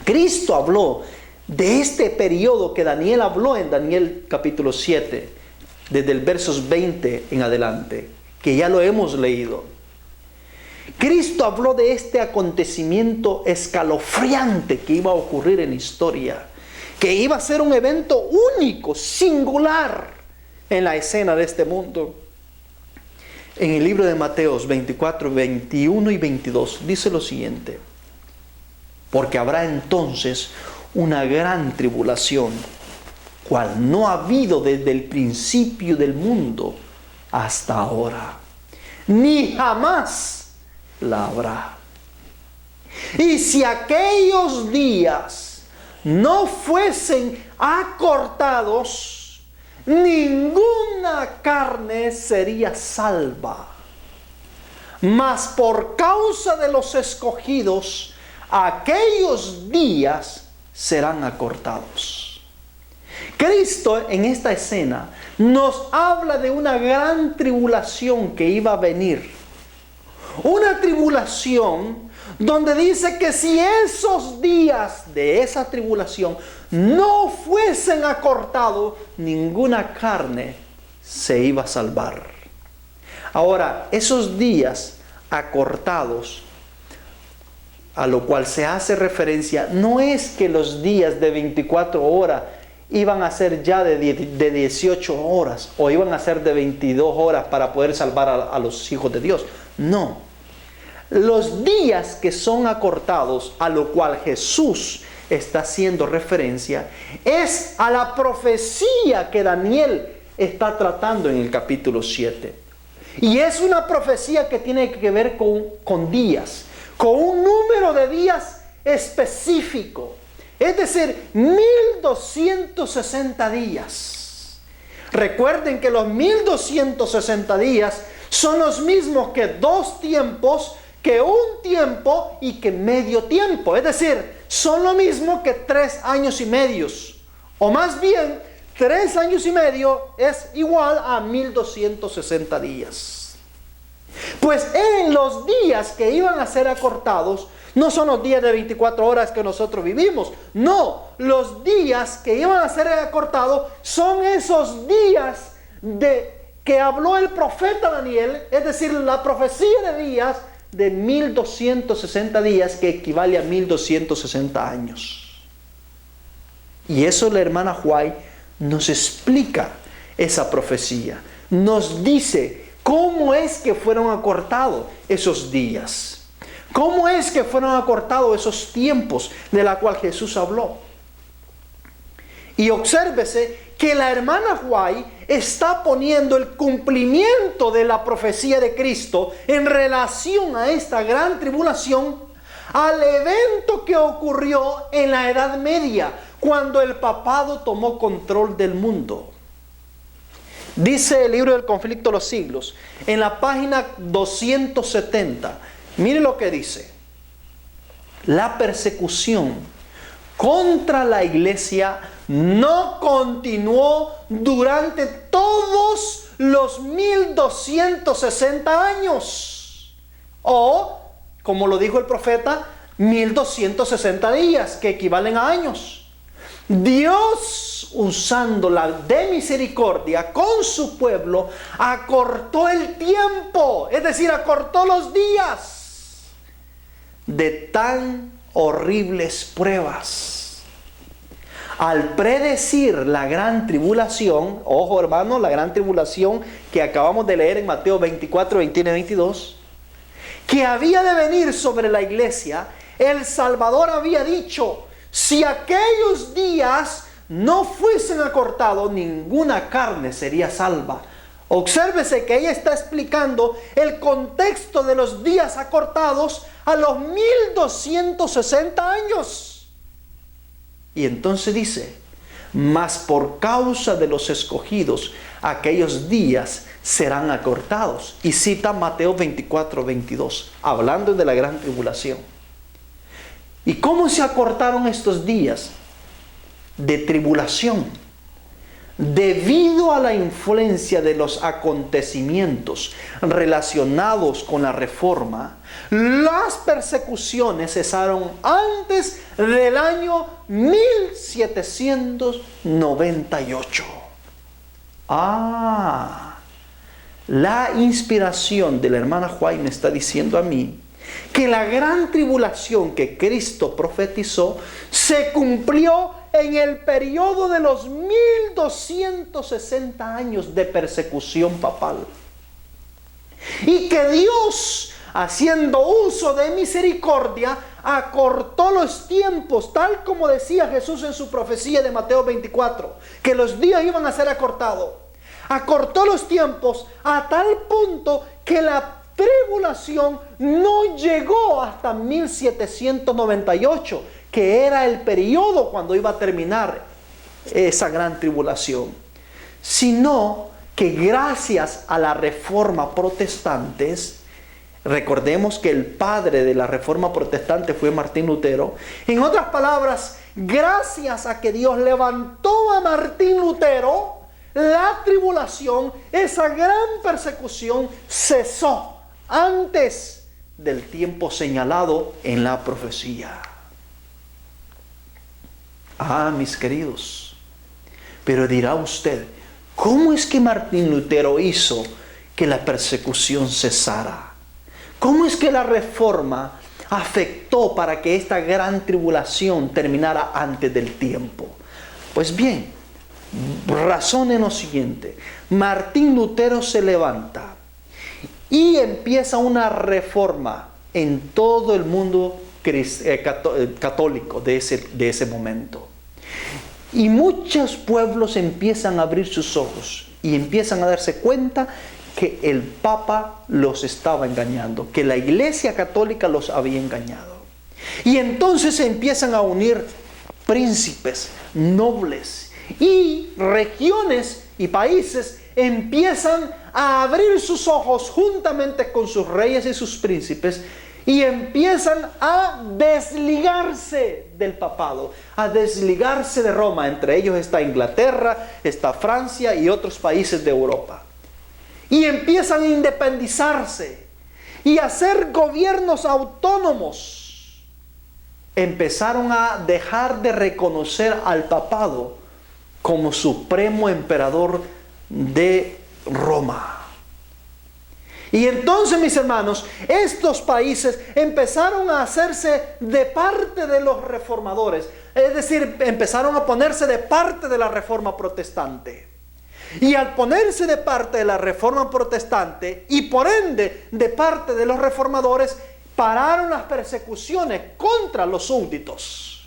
A: Cristo habló de este periodo que Daniel habló en Daniel capítulo 7, desde el versos 20 en adelante, que ya lo hemos leído. Cristo habló de este acontecimiento escalofriante que iba a ocurrir en la historia, que iba a ser un evento único, singular en la escena de este mundo. En el libro de Mateos 24, 21 y 22 dice lo siguiente: porque habrá entonces una gran tribulación, cual no ha habido desde el principio del mundo hasta ahora, ni jamás la habrá. Y si aquellos días no fuesen acortados, ninguna carne sería salva. Mas por causa de los escogidos, aquellos días serán acortados. Cristo en esta escena nos habla de una gran tribulación que iba a venir. Una tribulación donde dice que si esos días de esa tribulación no fuesen acortados, ninguna carne se iba a salvar. Ahora, esos días acortados, a lo cual se hace referencia, no es que los días de 24 horas iban a ser ya de 18 horas o iban a ser de 22 horas para poder salvar a los hijos de Dios. No. Los días que son acortados, a lo cual Jesús está haciendo referencia, es a la profecía que Daniel está tratando en el capítulo 7. Y es una profecía que tiene que ver con días, con un número de días específico. Es decir, 1260 días. Recuerden que los 1260 días son los mismos que 2 tiempos, que 1 tiempo y que medio tiempo. Es decir, son lo mismo que 3 años y medio. O más bien, 3 años y medio es igual a 1260 días. Pues en los días que iban a ser acortados, no son los días de 24 horas que nosotros vivimos. No, los días que iban a ser acortados son esos días que habló el profeta Daniel, es decir, la profecía de días de 1260 días, que equivale a 1260 años. Y eso la hermana White nos explica esa profecía. Nos dice cómo es que fueron acortados esos días. ¿Cómo es que fueron acortados esos tiempos de la cual Jesús habló? Y obsérvese que la hermana White está poniendo el cumplimiento de la profecía de Cristo en relación a esta gran tribulación al evento que ocurrió en la Edad Media, cuando el papado tomó control del mundo. Dice el libro del conflicto de los siglos, en la página 270, mire lo que dice: la persecución contra la iglesia no continuó durante todos los 1260 años. O, como lo dijo el profeta, 1260 días, que equivalen a años. Dios, usando la de misericordia con su pueblo, acortó el tiempo, es decir, acortó los días de tan horribles pruebas. Al predecir la gran tribulación, ojo hermano, la gran tribulación que acabamos de leer en Mateo 24, 21 y 22, que había de venir sobre la iglesia, el Salvador había dicho: si aquellos días no fuesen acortados, ninguna carne sería salva. Obsérvese que ella está explicando el contexto de los días acortados a los 1260 años. Y entonces dice: mas por causa de los escogidos, aquellos días serán acortados. Y cita Mateo 24, 22, hablando de la gran tribulación. ¿Y cómo se acortaron estos días de tribulación? Debido a la influencia de los acontecimientos relacionados con la reforma, las persecuciones cesaron antes del año 1798. La inspiración de la hermana White me está diciendo a mí que la gran tribulación que Cristo profetizó se cumplió en el periodo de los 1260 años de persecución papal. Y que Dios, haciendo uso de misericordia, acortó los tiempos, tal como decía Jesús en su profecía de Mateo 24, que los días iban a ser acortados. Acortó los tiempos a tal punto que la tribulación no llegó hasta 1798, que era el periodo cuando iba a terminar esa gran tribulación, sino que gracias a la reforma protestante, recordemos que el padre de la reforma protestante fue Martín Lutero. En otras palabras, gracias a que Dios levantó a Martín Lutero, la tribulación, esa gran persecución, cesó antes del tiempo señalado en la profecía. Mis queridos, pero dirá usted: ¿cómo es que Martín Lutero hizo que la persecución cesara? ¿Cómo es que la reforma afectó para que esta gran tribulación terminara antes del tiempo? Pues bien, razonen lo siguiente. Martín Lutero se levanta y empieza una reforma en todo el mundo católico de ese momento. Y muchos pueblos empiezan a abrir sus ojos y empiezan a darse cuenta que el Papa los estaba engañando, que la Iglesia Católica los había engañado. Y entonces se empiezan a unir príncipes, nobles y regiones y países empiezan a abrir sus ojos juntamente con sus reyes y sus príncipes y empiezan a desligarse del papado, a desligarse de Roma. Entre ellos está Inglaterra, está Francia y otros países de Europa. Y empiezan a independizarse y a hacer gobiernos autónomos. Empezaron a dejar de reconocer al papado como supremo emperador de Roma. Y entonces, mis hermanos, estos países empezaron a hacerse de parte de los reformadores. Es decir, empezaron a ponerse de parte de la reforma protestante. Y al ponerse de parte de la reforma protestante y por ende de parte de los reformadores, pararon las persecuciones contra los súbditos.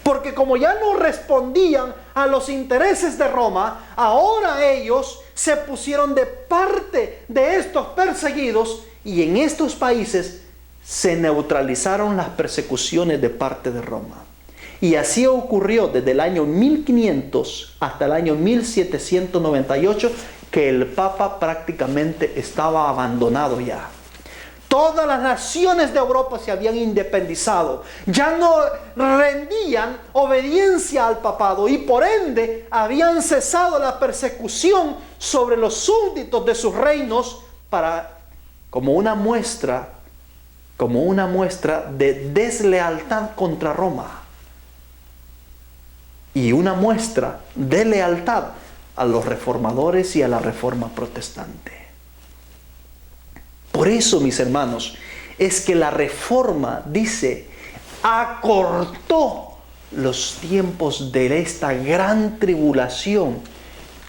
A: Porque como ya no respondían a los intereses de Roma, ahora ellos se pusieron de parte de estos perseguidos y en estos países se neutralizaron las persecuciones de parte de Roma. Y así ocurrió desde el año 1500 hasta el año 1798, que el Papa prácticamente estaba abandonado ya. Todas las naciones de Europa se habían independizado, ya no rendían obediencia al papado y por ende habían cesado la persecución sobre los súbditos de sus reinos como una muestra de deslealtad contra Roma y una muestra de lealtad a los reformadores y a la reforma protestante. Por eso, mis hermanos, es que la reforma, dice, acortó los tiempos de esta gran tribulación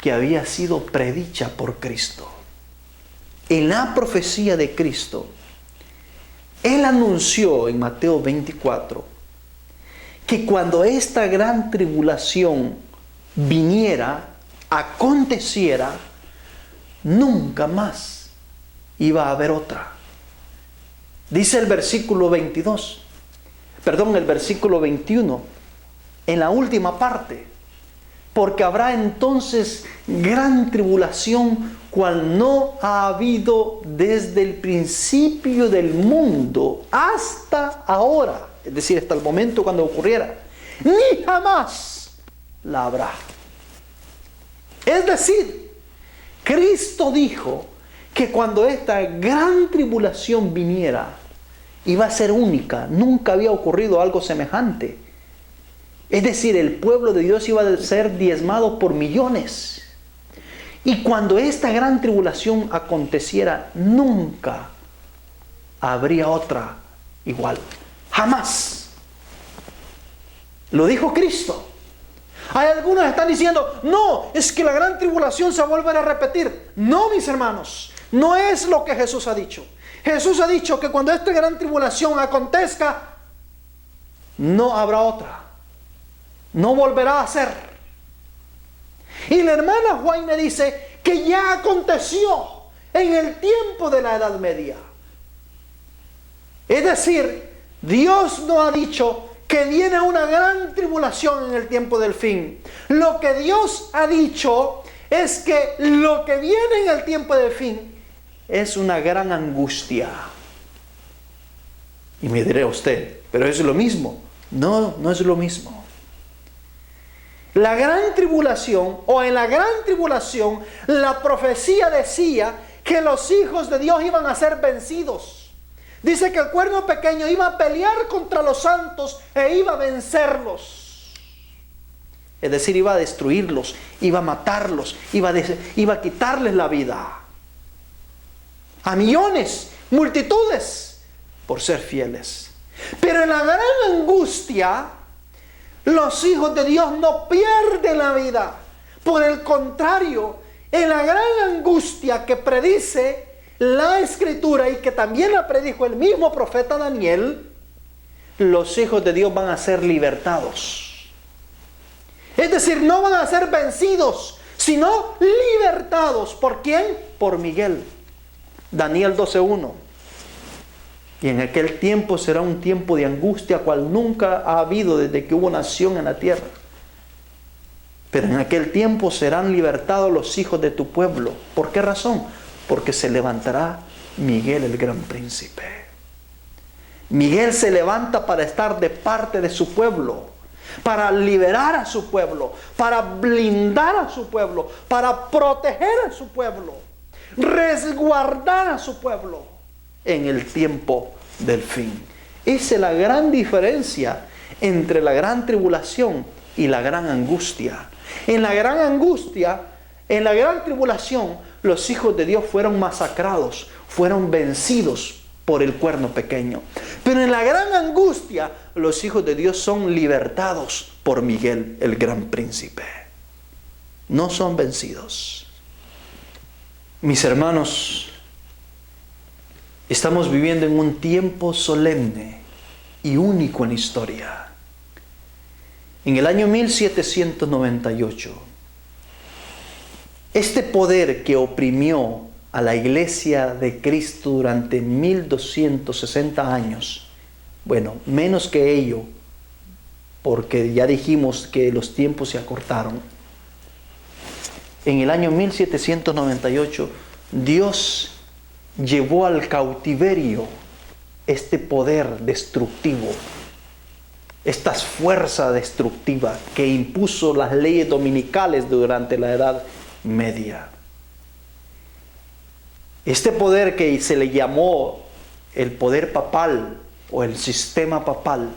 A: que había sido predicha por Cristo. En la profecía de Cristo, Él anunció en Mateo 24 que cuando esta gran tribulación viniera, aconteciera, nunca más iba a haber otra. Dice el versículo 21, en la última parte, porque habrá entonces gran tribulación, cual no ha habido desde el principio del mundo hasta ahora, es decir, hasta el momento cuando ocurriera, ni jamás la habrá. Es decir, Cristo dijo que cuando esta gran tribulación viniera, iba a ser única. Nunca había ocurrido algo semejante. Es decir, el pueblo de Dios iba a ser diezmado por millones. Y cuando esta gran tribulación aconteciera, nunca habría otra igual. Jamás. Lo dijo Cristo. Hay algunos que están diciendo, no, es que la gran tribulación se va a volver a repetir. No, mis hermanos. No es lo que Jesús ha dicho. Jesús ha dicho que cuando esta gran tribulación acontezca, no habrá otra. No volverá a ser. Y la hermana Juan me dice que ya aconteció en el tiempo de la Edad Media. Es decir, Dios no ha dicho que viene una gran tribulación en el tiempo del fin. Lo que Dios ha dicho es que lo que viene en el tiempo del fin es una gran angustia. Y me dirá usted, pero es lo mismo. No, no es lo mismo. La gran tribulación, o en la gran tribulación, la profecía decía que los hijos de Dios iban a ser vencidos. Dice que el cuerno pequeño iba a pelear contra los santos e iba a vencerlos. Es decir, iba a destruirlos, iba a matarlos, iba a quitarles la vida. A millones, multitudes, por ser fieles. Pero en la gran angustia, los hijos de Dios no pierden la vida. Por el contrario, en la gran angustia que predice la Escritura y que también la predijo el mismo profeta Daniel, los hijos de Dios van a ser libertados. Es decir, no van a ser vencidos, sino libertados. ¿Por quién? Por Miguel. Daniel 12:1. Y en aquel tiempo será un tiempo de angustia cual nunca ha habido desde que hubo nación en la tierra. Pero en aquel tiempo serán libertados los hijos de tu pueblo. ¿Por qué razón? Porque se levantará Miguel, el gran príncipe. Miguel se levanta para estar de parte de su pueblo, para liberar a su pueblo, para blindar a su pueblo, para proteger a su pueblo, resguardar a su pueblo en el tiempo del fin. Esa es la gran diferencia entre la gran tribulación y la gran angustia. En la gran angustia, en la gran tribulación, los hijos de Dios fueron masacrados, fueron vencidos por el cuerno pequeño. Pero en la gran angustia, los hijos de Dios son libertados por Miguel, el gran príncipe. No son vencidos. Mis hermanos, estamos viviendo en un tiempo solemne y único en la historia. En el año 1798, este poder que oprimió a la iglesia de Cristo durante 1260 años, bueno, menos que ello, porque ya dijimos que los tiempos se acortaron. En el año 1798, Dios llevó al cautiverio este poder destructivo, esta fuerza destructiva que impuso las leyes dominicales durante la Edad Media. Este poder que se le llamó el poder papal o el sistema papal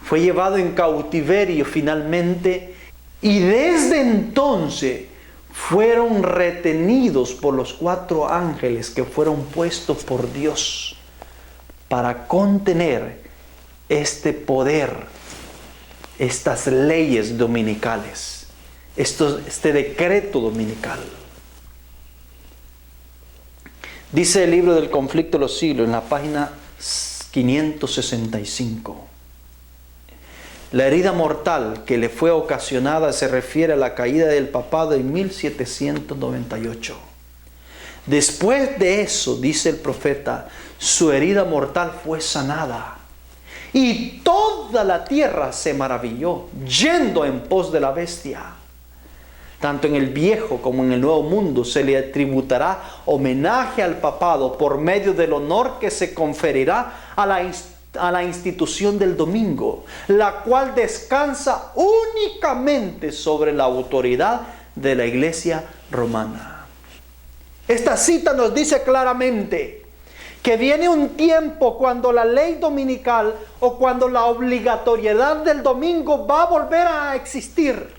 A: fue llevado en cautiverio finalmente, y desde entonces fueron retenidos por los 4 ángeles que fueron puestos por Dios para contener este poder, estas leyes dominicales, este decreto dominical. Dice el libro del conflicto de los siglos en la página 565. La herida mortal que le fue ocasionada se refiere a la caída del papado en 1798. Después de eso, dice el profeta, su herida mortal fue sanada. Y toda la tierra se maravilló, yendo en pos de la bestia. Tanto en el viejo como en el nuevo mundo se le tributará homenaje al papado por medio del honor que se conferirá a la institución del domingo, la cual descansa únicamente sobre la autoridad de la Iglesia romana. Esta cita nos dice claramente que viene un tiempo cuando la ley dominical o cuando la obligatoriedad del domingo va a volver a existir.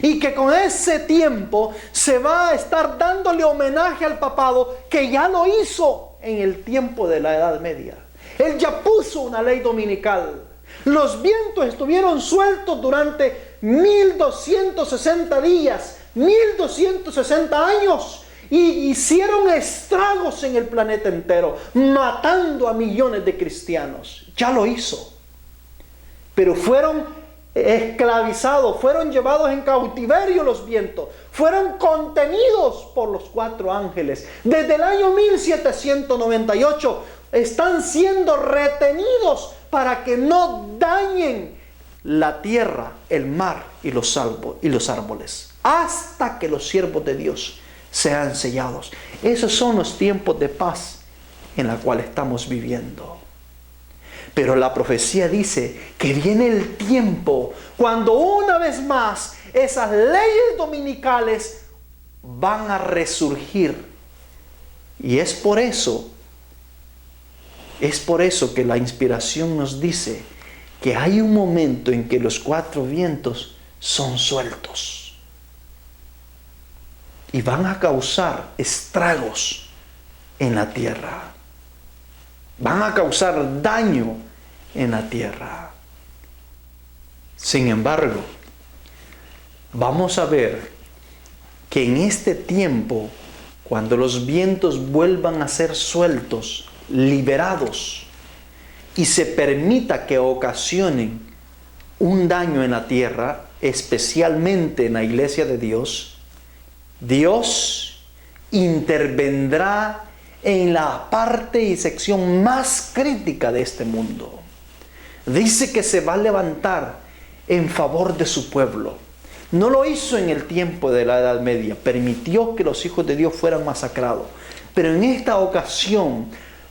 A: Y que con ese tiempo se va a estar dándole homenaje al papado, que ya lo hizo en el tiempo de la Edad Media. Él ya puso una ley dominical. Los vientos estuvieron sueltos durante 1260 días, 1260 años, y hicieron estragos en el planeta entero, matando a millones de cristianos. Ya lo hizo. Pero fueron esclavizados, fueron llevados en cautiverio los vientos, fueron contenidos por los 4 ángeles. Desde el año 1798 están siendo retenidos para que no dañen la tierra, el mar y los árboles, hasta que los siervos de Dios sean sellados. Esos son los tiempos de paz en la cual estamos viviendo. Pero la profecía dice que viene el tiempo cuando una vez más esas leyes dominicales van a resurgir. Y es por eso que la inspiración nos dice que hay un momento en que los 4 vientos son sueltos y van a causar estragos en la tierra. Van a causar daño en la tierra. Sin embargo, vamos a ver que en este tiempo, cuando los vientos vuelvan a ser sueltos, liberados, y se permita que ocasionen un daño en la tierra, especialmente en la iglesia de Dios, Dios intervendrá en la parte y sección más crítica de este mundo. Dice que se va a levantar en favor de su pueblo. No lo hizo en el tiempo de la Edad Media, permitió que los hijos de Dios fueran masacrados. Pero en esta ocasión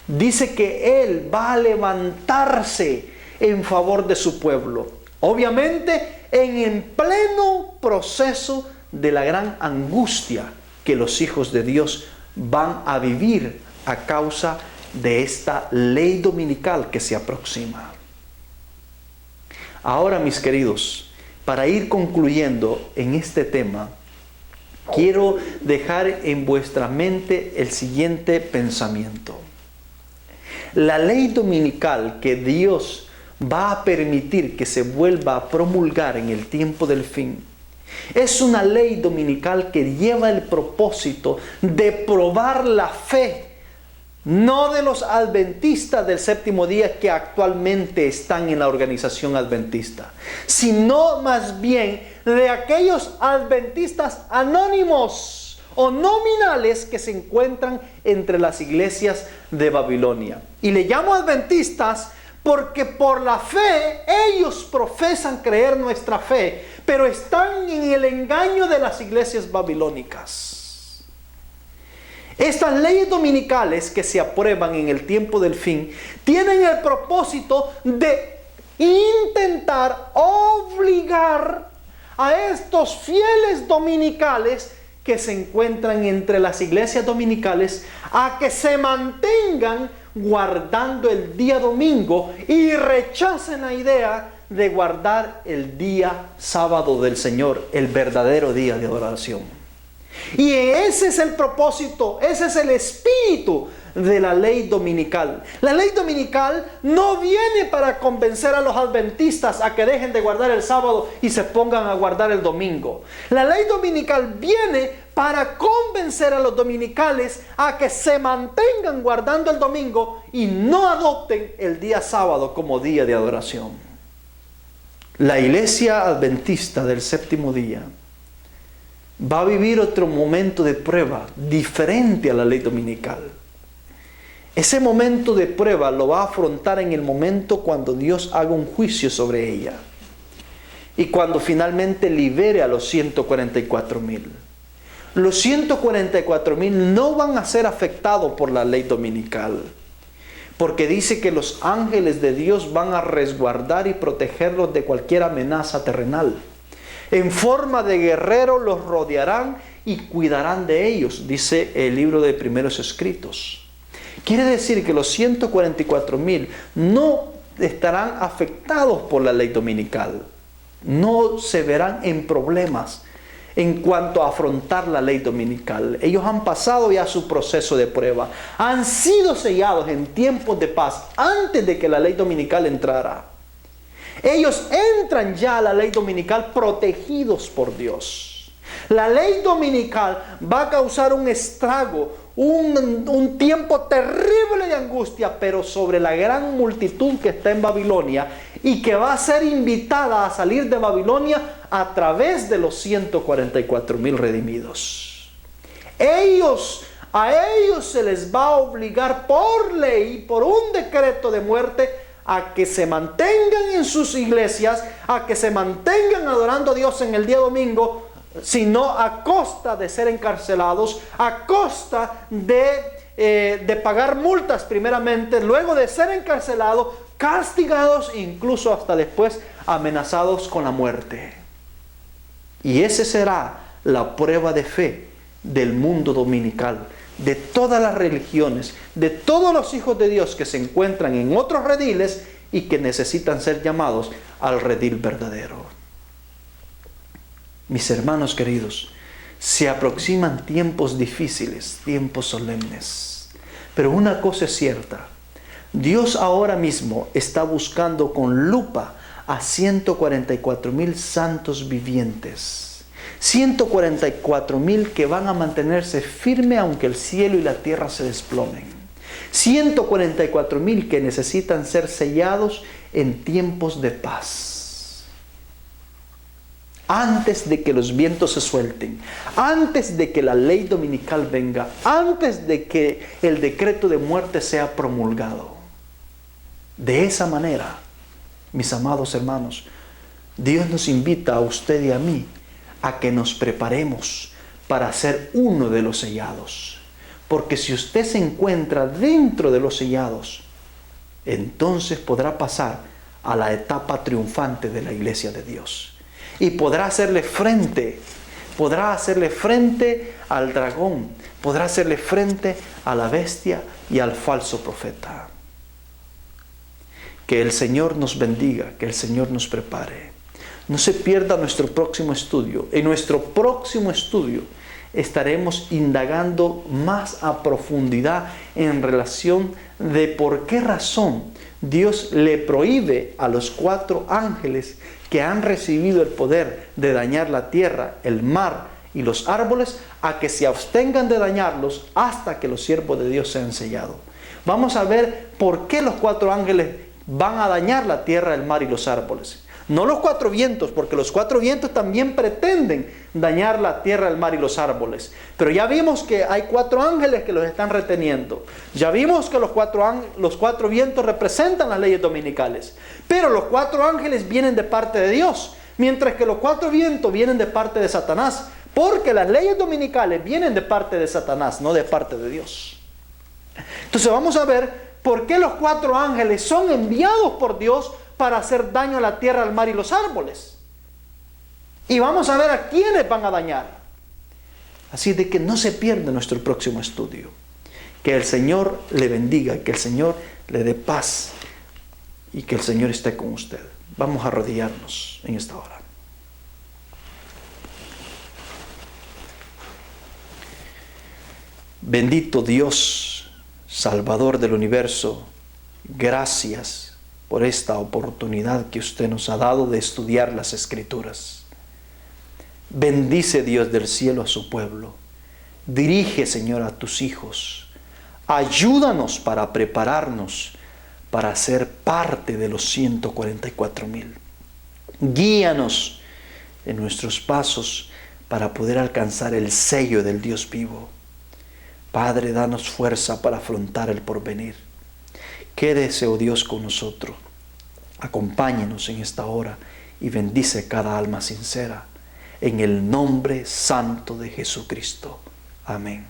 A: dice que Él va a levantarse en favor de su pueblo. Obviamente en el pleno proceso de la gran angustia que los hijos de Dios van a vivir a causa de esta ley dominical que se aproxima. Ahora, mis queridos, para ir concluyendo en este tema, quiero dejar en vuestra mente el siguiente pensamiento. La ley dominical que Dios va a permitir que se vuelva a promulgar en el tiempo del fin es una ley dominical que lleva el propósito de probar la fe, no de los adventistas del séptimo día que actualmente están en la organización adventista, sino más bien de aquellos adventistas anónimos o nominales que se encuentran entre las iglesias de Babilonia. Y le llamo adventistas porque por la fe ellos profesan creer nuestra fe, pero están en el engaño de las iglesias babilónicas. Estas leyes dominicales que se aprueban en el tiempo del fin tienen el propósito de intentar obligar a estos fieles dominicales que se encuentran entre las iglesias dominicales a que se mantengan guardando el día domingo y rechacen la idea de guardar el día sábado del Señor, el verdadero día de adoración. Y ese es el propósito, ese es el espíritu de la ley dominical. La ley dominical no viene para convencer a los adventistas a que dejen de guardar el sábado y se pongan a guardar el domingo. La ley dominical viene para convencer a los dominicales a que se mantengan guardando el domingo y no adopten el día sábado como día de adoración. La iglesia adventista del séptimo día va a vivir otro momento de prueba diferente a la ley dominical. Ese momento de prueba lo va a afrontar en el momento cuando Dios haga un juicio sobre ella y cuando finalmente libere a los 144,000. Los 144,000 no van a ser afectados por la ley dominical, porque dice que los ángeles de Dios van a resguardar y protegerlos de cualquier amenaza terrenal. En forma de guerrero los rodearán y cuidarán de ellos, dice el libro de Primeros Escritos. Quiere decir que los 144,000 no estarán afectados por la ley dominical. No se verán en problemas en cuanto a afrontar la ley dominical. Ellos han pasado ya su proceso de prueba. Han sido sellados en tiempos de paz antes de que la ley dominical entrara. Ellos entran ya a la ley dominical protegidos por Dios. La ley dominical va a causar un estrago, un tiempo terrible de angustia, pero sobre la gran multitud que está en Babilonia y que va a ser invitada a salir de Babilonia a través de los 144,000 redimidos. A ellos se les va a obligar por ley, por un decreto de muerte, a que se mantengan en sus iglesias, a que se mantengan adorando a Dios en el día domingo, sino a costa de ser encarcelados, a costa de pagar multas primeramente, luego de ser encarcelados, castigados e incluso hasta después amenazados con la muerte. Y esa será la prueba de fe del mundo dominical, de todas las religiones, de todos los hijos de Dios que se encuentran en otros rediles y que necesitan ser llamados al redil verdadero. Mis hermanos queridos, se aproximan tiempos difíciles, tiempos solemnes. Pero una cosa es cierta, Dios ahora mismo está buscando con lupa a 144,000 santos vivientes. 144,000 que van a mantenerse firmes aunque el cielo y la tierra se desplomen. 144,000 que necesitan ser sellados en tiempos de paz. antes de que los vientos se suelten, antes de que la ley dominical venga, antes de que el decreto de muerte sea promulgado. De esa manera, mis amados hermanos, Dios nos invita a usted y a mí a que nos preparemos para ser uno de los sellados. Porque si usted se encuentra dentro de los sellados, entonces podrá pasar a la etapa triunfante de la iglesia de Dios. Y podrá hacerle frente al dragón, podrá hacerle frente a la bestia y al falso profeta. Que el Señor nos bendiga, que el Señor nos prepare. No se pierda nuestro próximo estudio. En nuestro próximo estudio estaremos indagando más a profundidad en relación de por qué razón Dios le prohíbe a los 4 ángeles que han recibido el poder de dañar la tierra, el mar y los árboles, a que se abstengan de dañarlos hasta que los siervos de Dios sean sellados. Vamos a ver por qué los 4 ángeles van a dañar la tierra, el mar y los árboles. No los 4 vientos, porque los 4 vientos también pretenden dañar la tierra, el mar y los árboles. Pero ya vimos que hay 4 ángeles que los están reteniendo. Ya vimos que los 4 vientos representan las leyes dominicales. Pero los 4 ángeles vienen de parte de Dios, mientras que los 4 vientos vienen de parte de Satanás. Porque las leyes dominicales vienen de parte de Satanás, no de parte de Dios. Entonces vamos a ver por qué los 4 ángeles son enviados por Dios para hacer daño a la tierra, al mar y los árboles. Y vamos a ver a quiénes van a dañar. Así de que no se pierda nuestro próximo estudio. Que el Señor le bendiga, que el Señor le dé paz y que el Señor esté con usted. Vamos a arrodillarnos en esta hora. Bendito Dios, Salvador del universo, gracias por esta oportunidad que usted nos ha dado de estudiar las Escrituras. Bendice, Dios del cielo, a su pueblo. Dirige, Señor, a tus hijos. Ayúdanos para prepararnos para ser parte de los 144,000. Guíanos en nuestros pasos para poder alcanzar el sello del Dios vivo. Padre, danos fuerza para afrontar el porvenir. Quédese, oh Dios, con nosotros. Acompáñenos en esta hora y bendice cada alma sincera. En el nombre santo de Jesucristo. Amén.